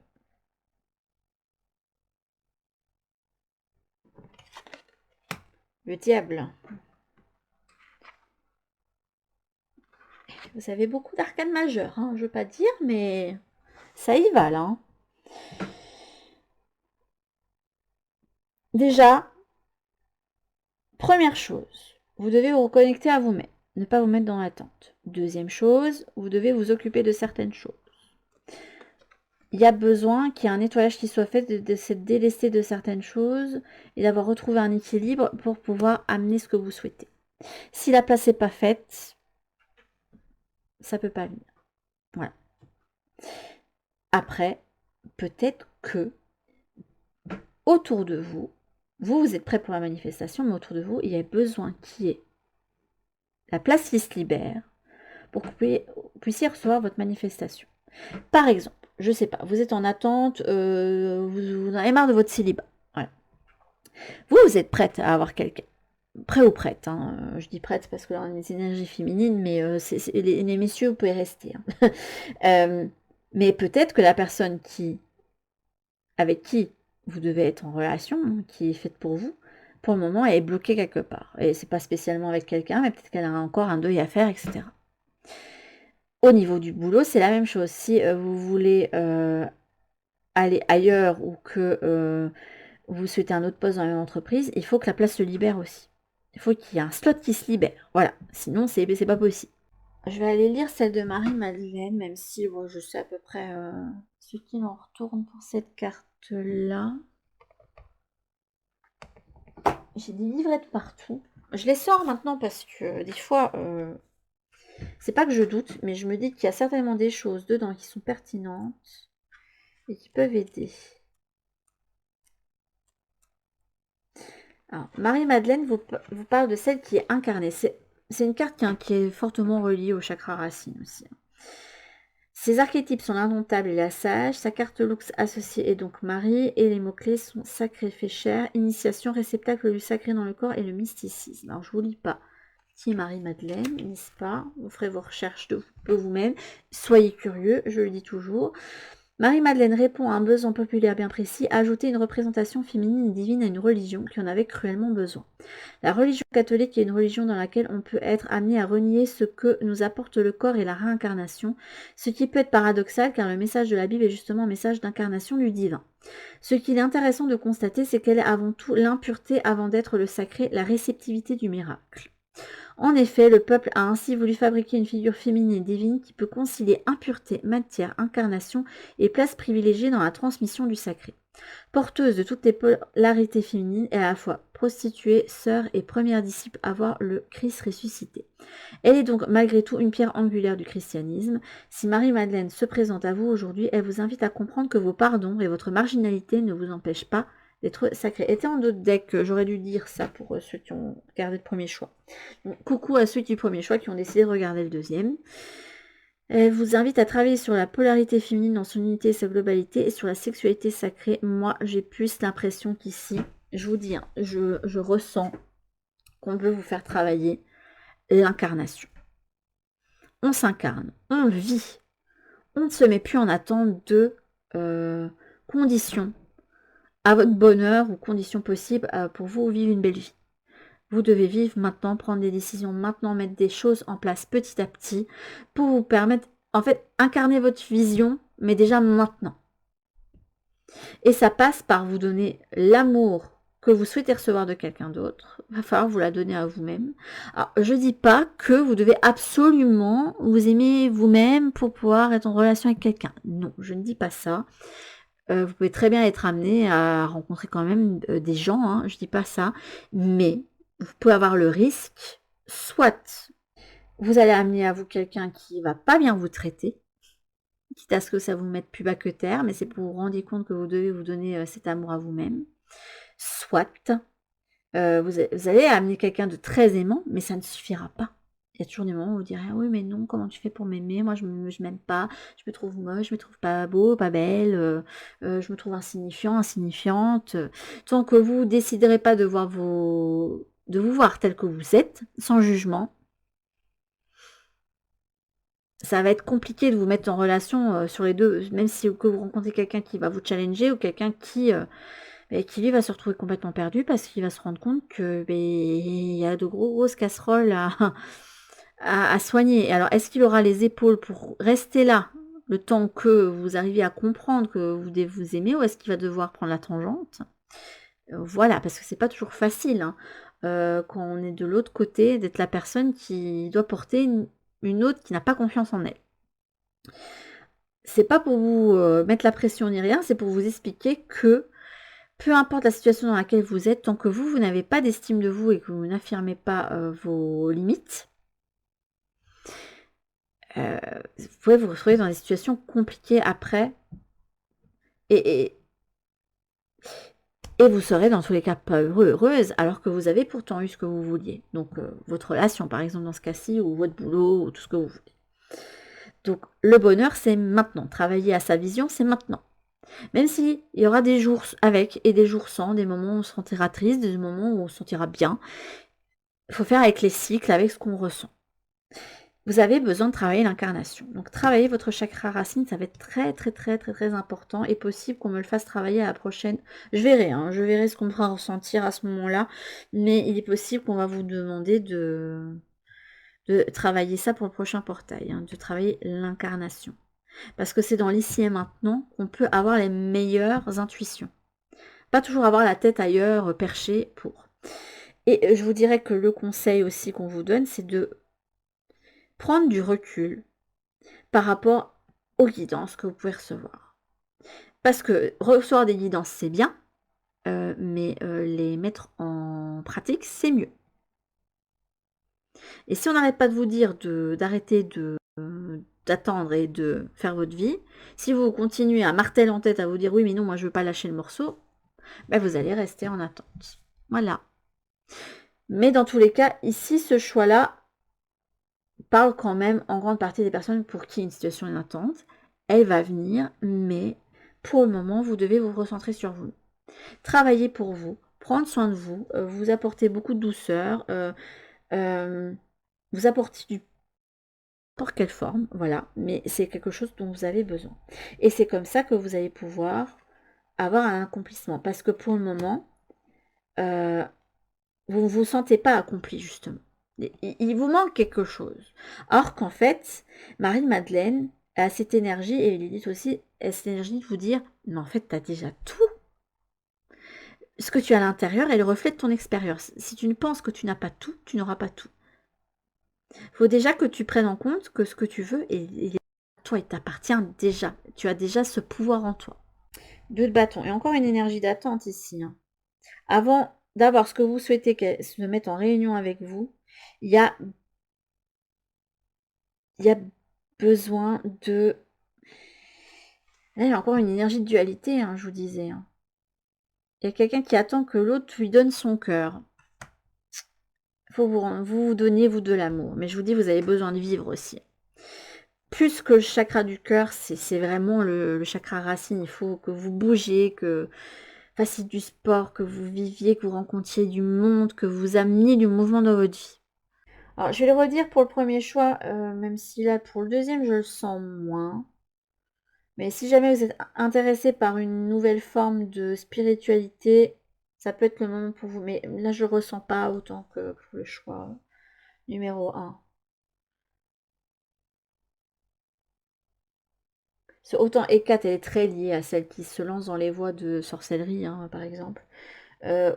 Le diable. Vous avez beaucoup d'arcanes majeures, hein, je veux pas dire, mais ça y va là. Hein. Déjà, première chose, vous devez vous reconnecter à vous-même, ne pas vous mettre dans l'attente. Deuxième chose, vous devez vous occuper de certaines choses. Il y a besoin qu'il y ait un nettoyage qui soit fait, de se délester de certaines choses et d'avoir retrouvé un équilibre pour pouvoir amener ce que vous souhaitez. Si la place n'est pas faite, ça ne peut pas venir. Voilà. Après, peut-être que autour de vous, vous êtes prêt pour la manifestation, mais autour de vous, il y a besoin qu'il y ait la place qui se libère pour que vous puissiez recevoir votre manifestation. Par exemple, je sais pas, vous êtes en attente, vous en avez marre de votre célibat. Voilà. Vous êtes prête à avoir quelqu'un. Prêt ou prête, hein. Je dis prête parce que là on a des énergies féminines, mais les messieurs, vous pouvez rester. Hein. Mais peut-être que la personne avec qui vous devez être en relation, hein, qui est faite pour vous, pour le moment, elle est bloquée quelque part. Et c'est pas spécialement avec quelqu'un, mais peut-être qu'elle a encore un deuil à faire, etc. Au niveau du boulot, c'est la même chose. Si vous voulez aller ailleurs ou que vous souhaitez un autre poste dans la même entreprise, il faut que la place se libère aussi. Il faut qu'il y ait un slot qui se libère. Voilà, sinon c'est pas possible. Je vais aller lire celle de Marie-Madeleine, même si bon, je sais à peu près ce qu'il en retourne pour cette carte-là. J'ai des livrettes partout. Je les sors maintenant parce que des fois, c'est pas que je doute, mais je me dis qu'il y a certainement des choses dedans qui sont pertinentes et qui peuvent aider. Alors, Marie-Madeleine vous parle de celle qui est incarnée. C'est une carte qui est fortement reliée au chakra racine aussi. Ses archétypes sont l'indomptable et la sage. Sa carte luxe associée est donc Marie. Et les mots-clés sont sacré, fait cher, initiation, réceptacle du sacré dans le corps et le mysticisme. Alors, je vous lis pas qui est Marie-Madeleine, n'est-ce pas? Vous ferez vos recherches de vous-même. Soyez curieux, je le dis toujours. Marie-Madeleine répond à un besoin populaire bien précis, ajouter une représentation féminine et divine à une religion qui en avait cruellement besoin. La religion catholique est une religion dans laquelle on peut être amené à renier ce que nous apporte le corps et la réincarnation, ce qui peut être paradoxal car le message de la Bible est justement un message d'incarnation du divin. Ce qu'il est intéressant de constater, c'est qu'elle est avant tout l'impureté avant d'être le sacré, la réceptivité du miracle. En effet, le peuple a ainsi voulu fabriquer une figure féminine et divine qui peut concilier impureté, matière, incarnation et place privilégiée dans la transmission du sacré. Porteuse de toutes les polarités féminines et à la fois prostituée, sœur et première disciple à voir le Christ ressuscité. Elle est donc malgré tout une pierre angulaire du christianisme. Si Marie-Madeleine se présente à vous aujourd'hui, elle vous invite à comprendre que vos pardons et votre marginalité ne vous empêchent pas d'être sacré. Était en d'autres decks, j'aurais dû dire ça pour ceux qui ont regardé le premier choix. Donc, coucou à ceux du premier choix qui ont décidé de regarder le deuxième. Elle vous invite à travailler sur la polarité féminine dans son unité et sa globalité et sur la sexualité sacrée. Moi, j'ai plus l'impression qu'ici, je vous dis, hein, je ressens qu'on veut vous faire travailler l'incarnation. On s'incarne, on vit. On ne se met plus en attente de conditions à votre bonheur ou conditions possibles pour vous vivre une belle vie. Vous devez vivre maintenant, prendre des décisions maintenant, mettre des choses en place petit à petit pour vous permettre, en fait, incarner votre vision, mais déjà maintenant. Et ça passe par vous donner l'amour que vous souhaitez recevoir de quelqu'un d'autre. Il va falloir vous la donner à vous-même. Alors, je ne dis pas que vous devez absolument vous aimer vous-même pour pouvoir être en relation avec quelqu'un. Non, je ne dis pas ça. Vous pouvez très bien être amené à rencontrer quand même des gens, hein, je ne dis pas ça, mais vous pouvez avoir le risque, soit vous allez amener à vous quelqu'un qui va pas bien vous traiter, quitte à ce que ça vous mette plus bas que terre, mais c'est pour vous rendre compte que vous devez vous donner cet amour à vous-même, soit vous allez amener quelqu'un de très aimant, mais ça ne suffira pas. Il y a toujours des moments où vous direz ah oui mais non, comment tu fais pour m'aimer, moi je m'aime pas, je me trouve moche, je me trouve pas beau, pas belle, je me trouve insignifiant, insignifiante. Tant que vous déciderez pas de vous voir tel que vous êtes, sans jugement, ça va être compliqué de vous mettre en relation sur les deux, même si que vous rencontrez quelqu'un qui va vous challenger ou quelqu'un qui lui va se retrouver complètement perdu parce qu'il va se rendre compte que il y a de grosses casseroles à soigner. Alors, est-ce qu'il aura les épaules pour rester là le temps que vous arriviez à comprendre que vous devez vous aimer ou est-ce qu'il va devoir prendre la tangente? Voilà, parce que c'est pas toujours facile hein, quand on est de l'autre côté d'être la personne qui doit porter une autre qui n'a pas confiance en elle. C'est pas pour vous mettre la pression ni rien, c'est pour vous expliquer que peu importe la situation dans laquelle vous êtes, tant que vous n'avez pas d'estime de vous et que vous n'affirmez pas vos limites, vous pouvez vous retrouver dans des situations compliquées après et vous serez dans tous les cas pas heureuse alors que vous avez pourtant eu ce que vous vouliez. Donc votre relation par exemple dans ce cas-ci ou votre boulot ou tout ce que vous voulez. Donc le bonheur c'est maintenant. Travailler à sa vision c'est maintenant. Même s'il y aura des jours avec et des jours sans, des moments où on se sentira triste, des moments où on se sentira bien. Il faut faire avec les cycles, avec ce qu'on ressent. Vous avez besoin de travailler l'incarnation. Donc travailler votre chakra racine, ça va être très très très très très important et possible qu'on me le fasse travailler à la prochaine. Je verrai ce qu'on pourra ressentir à ce moment-là, mais il est possible qu'on va vous demander de travailler ça pour le prochain portail, hein, de travailler l'incarnation. Parce que c'est dans l'ici et maintenant qu'on peut avoir les meilleures intuitions. Pas toujours avoir la tête ailleurs, perchée pour. Et je vous dirais que le conseil aussi qu'on vous donne, c'est de prendre du recul par rapport aux guidances que vous pouvez recevoir. Parce que recevoir des guidances, c'est bien, mais les mettre en pratique, c'est mieux. Et si on n'arrête pas de vous dire d'arrêter d'attendre et de faire votre vie, si vous continuez à marteler en tête à vous dire oui mais non moi je veux pas lâcher le morceau, ben vous allez rester en attente. Voilà. Mais dans tous les cas, ici ce choix-là parle quand même en grande partie des personnes pour qui une situation est attente. Elle va venir, mais pour le moment vous devez vous recentrer sur vous. Travailler pour vous, prendre soin de vous, vous apporter beaucoup de douceur, vous apporter du pour quelle forme, voilà, mais c'est quelque chose dont vous avez besoin. Et c'est comme ça que vous allez pouvoir avoir un accomplissement. Parce que pour le moment, vous ne vous sentez pas accompli, justement. Il vous manque quelque chose. Or qu'en fait, Marie-Madeleine a cette énergie, et Lilith aussi, a cette énergie de vous dire, mais en fait, tu as déjà tout. Ce que tu as à l'intérieur, elle reflète ton expérience. Si tu ne penses que tu n'as pas tout, tu n'auras pas tout. Il faut déjà que tu prennes en compte que ce que tu veux, toi, il t'appartient déjà. Tu as déjà ce pouvoir en toi. 2 de bâton. Et encore une énergie d'attente ici. Hein. Avant d'avoir ce que vous souhaitez qu'elle se mette en réunion avec vous, il y a besoin de... Là, il y a encore une énergie de dualité, hein, je vous disais. Hein. Il y a quelqu'un qui attend que l'autre lui donne son cœur. Il faut vous donner, vous, de l'amour. Mais je vous dis, vous avez besoin de vivre aussi. Plus que le chakra du cœur, c'est vraiment le chakra racine. Il faut que vous bougiez, que vous fassiez du sport, que vous viviez, que vous rencontriez du monde, que vous ameniez du mouvement dans votre vie. Alors, je vais le redire pour le premier choix, même si là, pour le deuxième, je le sens moins. Mais si jamais vous êtes intéressé par une nouvelle forme de spiritualité, ça peut être le moment pour vous. Mais là, je ne ressens pas autant que pour le choix numéro 1. Autant Hécate, elle est très liée à celle qui se lance dans les voies de sorcellerie, hein, par exemple.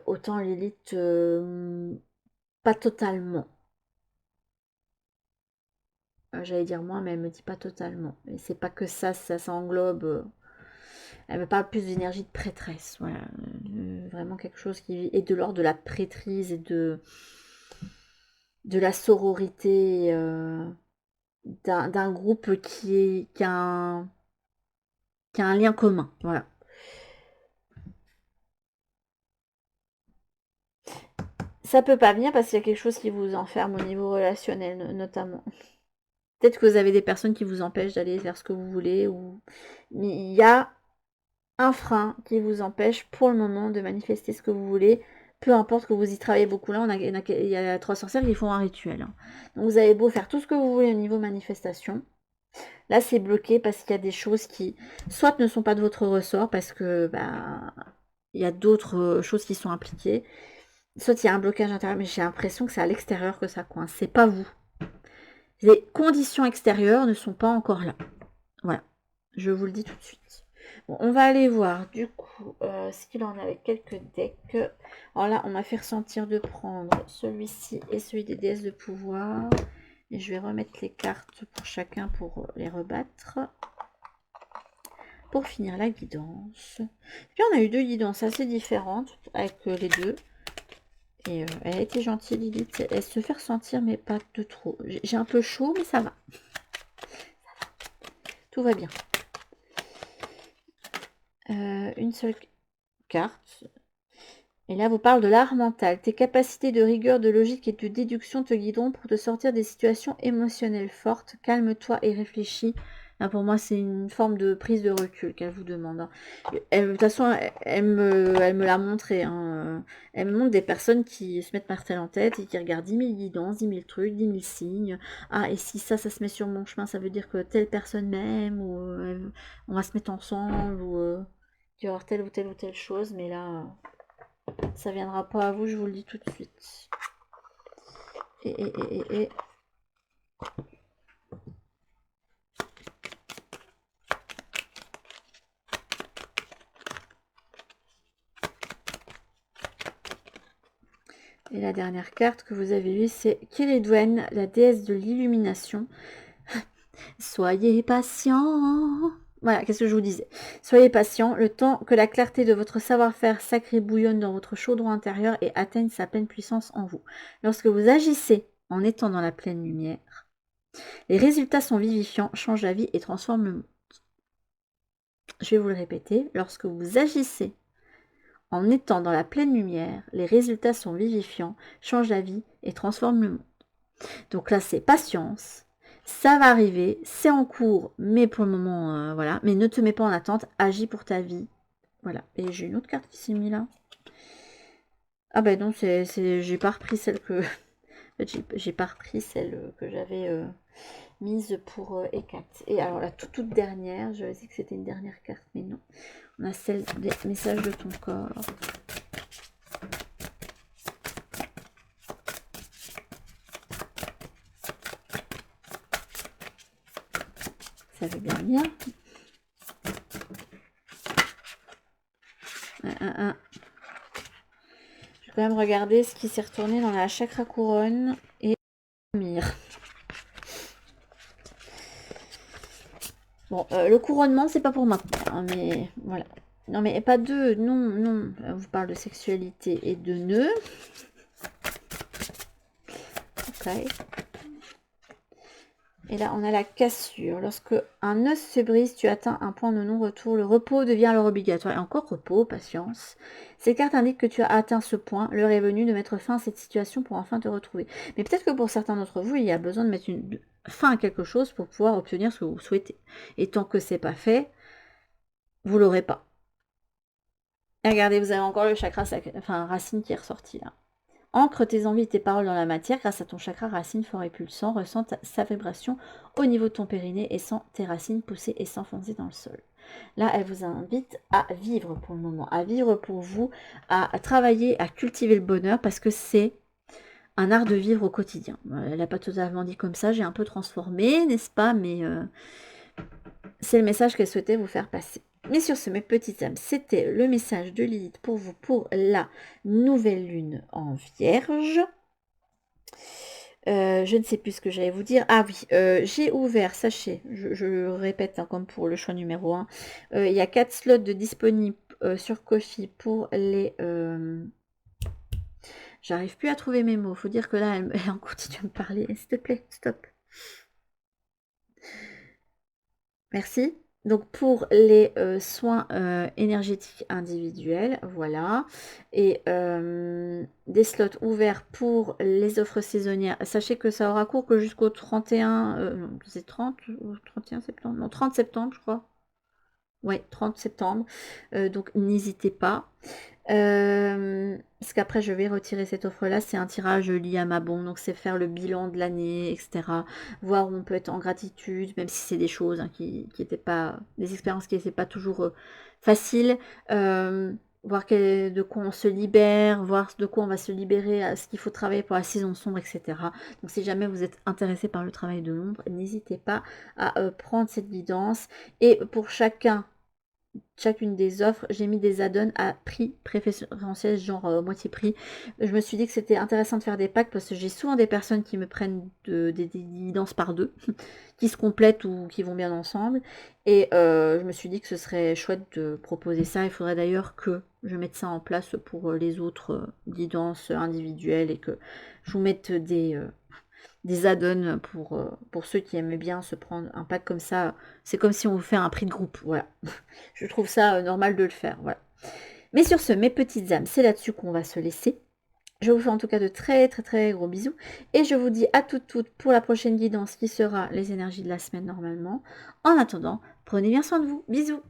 Autant Lilith, pas totalement. J'allais dire moi, mais elle me dit pas totalement. Et c'est pas que ça englobe. Elle me parle plus d'énergie de prêtresse. Voilà. Vraiment quelque chose qui est de l'ordre de la prêtrise et de la sororité d'un groupe qui a un lien commun. Voilà. Ça peut pas venir parce qu'il y a quelque chose qui vous enferme au niveau relationnel, notamment. Peut-être que vous avez des personnes qui vous empêchent d'aller vers ce que vous voulez. Mais il y a un frein qui vous empêche pour le moment de manifester ce que vous voulez. Peu importe que vous y travaillez beaucoup. Là, il y a 3 sorcières qui font un rituel. Hein. Donc vous avez beau faire tout ce que vous voulez au niveau manifestation. Là, c'est bloqué parce qu'il y a des choses qui, soit ne sont pas de votre ressort, parce que il y a d'autres choses qui sont impliquées, soit il y a un blocage intérieur, mais j'ai l'impression que c'est à l'extérieur que ça coince. C'est pas vous. Les conditions extérieures ne sont pas encore là. Voilà, je vous le dis tout de suite. Bon, on va aller voir du coup ce qu'il en a avec quelques decks. Alors là, on m'a fait ressentir de prendre celui-ci et celui des déesses de pouvoir. Et je vais remettre les cartes pour chacun pour les rebattre. Pour finir la guidance. Et puis on a eu 2 guidances assez différentes avec les deux. Et elle a été gentille, Lilith. Elle se fait ressentir, mais pas de trop. J'ai un peu chaud, mais ça va. Tout va bien. Une seule carte. Et là, vous parle de l'art mental. Tes capacités de rigueur, de logique et de déduction te guideront pour te sortir des situations émotionnelles fortes. Calme-toi et réfléchis. Là, pour moi, c'est une forme de prise de recul qu'elle vous demande. Hein. De toute façon, elle me l'a montré. Hein. Elle me montre des personnes qui se mettent martel en tête et qui regardent 10 000 guidances, 10 000 trucs, 10 000 signes. Ah, et si ça se met sur mon chemin, ça veut dire que telle personne m'aime, ou on va se mettre ensemble, ou il y aura telle ou telle chose. Mais là... ça viendra pas à vous, je vous le dis tout de suite. Et. Et la dernière carte que vous avez eue, c'est Kiridwen, la déesse de l'illumination. Soyez patient. Voilà, qu'est-ce que je vous disais? Soyez patient, le temps que la clarté de votre savoir-faire sacré bouillonne dans votre chaudron intérieur et atteigne sa pleine puissance en vous. Lorsque vous agissez en étant dans la pleine lumière, les résultats sont vivifiants, changent la vie et transforment le monde. Je vais vous le répéter, lorsque vous agissez en étant dans la pleine lumière, les résultats sont vivifiants, changent la vie et transforment le monde. Donc là, c'est patience. Ça va arriver, c'est en cours, mais pour le moment, voilà. Mais ne te mets pas en attente, agis pour ta vie. Voilà. Et j'ai une autre carte qui s'est mise là. Ah ben non, j'ai pas repris celle que... j'ai pas repris celle que j'avais mise pour Ekat. Et alors la toute dernière, je dit que c'était une dernière carte, mais non. On a celle des messages de ton corps. Ça veut bien dire. Je vais quand même regarder ce qui s'est retourné dans la chakra couronne et mire. Bon, le couronnement, c'est pas pour maintenant, hein, mais voilà. Non, mais pas de... Non, non. On vous parle de sexualité et de nœuds. Ok. Et là, on a la cassure. Lorsque un os se brise, tu atteins un point de non-retour. Le repos devient alors obligatoire. Et encore repos, patience. Ces cartes indiquent que tu as atteint ce point. L'heure est venue de mettre fin à cette situation pour enfin te retrouver. Mais peut-être que pour certains d'entre vous, il y a besoin de mettre une fin à quelque chose pour pouvoir obtenir ce que vous souhaitez. Et tant que c'est pas fait, vous l'aurez pas. Et regardez, vous avez encore le chakra racine qui est ressorti là. Ancre tes envies et tes paroles dans la matière grâce à ton chakra racine fort et pulsant. Ressens sa vibration au niveau de ton périnée et sens tes racines pousser et s'enfoncer dans le sol. Là, elle vous invite à vivre pour le moment, à vivre pour vous, à travailler, à cultiver le bonheur parce que c'est un art de vivre au quotidien. Elle n'a pas totalement dit comme ça, j'ai un peu transformé, n'est-ce pas? Mais c'est le message qu'elle souhaitait vous faire passer. Mais sur ce, mes petites âmes, c'était le message de Lilith pour vous pour la nouvelle lune en Vierge. Je ne sais plus ce que j'allais vous dire. Ah oui, j'ai ouvert, sachez, je répète, hein, comme pour le choix numéro 1, il y a 4 slots de disponibles sur Ko-fi pour les... J'arrive plus à trouver mes mots. Faut dire que là, elle en continue à me parler. S'il te plaît, stop. Merci. Donc pour les soins énergétiques individuels, voilà. Et des slots ouverts pour les offres saisonnières. Sachez que ça aura cours que jusqu'au 31, non, c'est 30 ou 31 septembre, non, 30 septembre, je crois. Ouais, 30 septembre. Donc n'hésitez pas. Parce qu'après je vais retirer cette offre là, c'est un tirage lié à ma bombe, donc c'est faire le bilan de l'année, etc. Voir où on peut être en gratitude, même si c'est des choses hein, qui n'étaient pas, des expériences qui n'étaient pas toujours faciles. Voir de quoi on se libère, voir de quoi on va se libérer, ce qu'il faut travailler pour la saison sombre, etc. Donc si jamais vous êtes intéressé par le travail de l'ombre, n'hésitez pas à prendre cette guidance. Et pour chacune des offres, j'ai mis des add-ons à prix préférentiel, genre moitié prix. Je me suis dit que c'était intéressant de faire des packs parce que j'ai souvent des personnes qui me prennent des guidances par deux, qui se complètent ou qui vont bien ensemble. Et je me suis dit que ce serait chouette de proposer ça. Il faudrait d'ailleurs que je mette ça en place pour les autres guidances individuelles et que je vous mette des add-ons pour ceux qui aiment bien se prendre un pack comme ça. C'est comme si on vous fait un prix de groupe. Voilà. Je trouve ça normal de le faire. Voilà. Mais sur ce, mes petites âmes, c'est là-dessus qu'on va se laisser. Je vous fais en tout cas de très très très gros bisous. Et je vous dis à toutes pour la prochaine guidance qui sera les énergies de la semaine normalement. En attendant, prenez bien soin de vous. Bisous.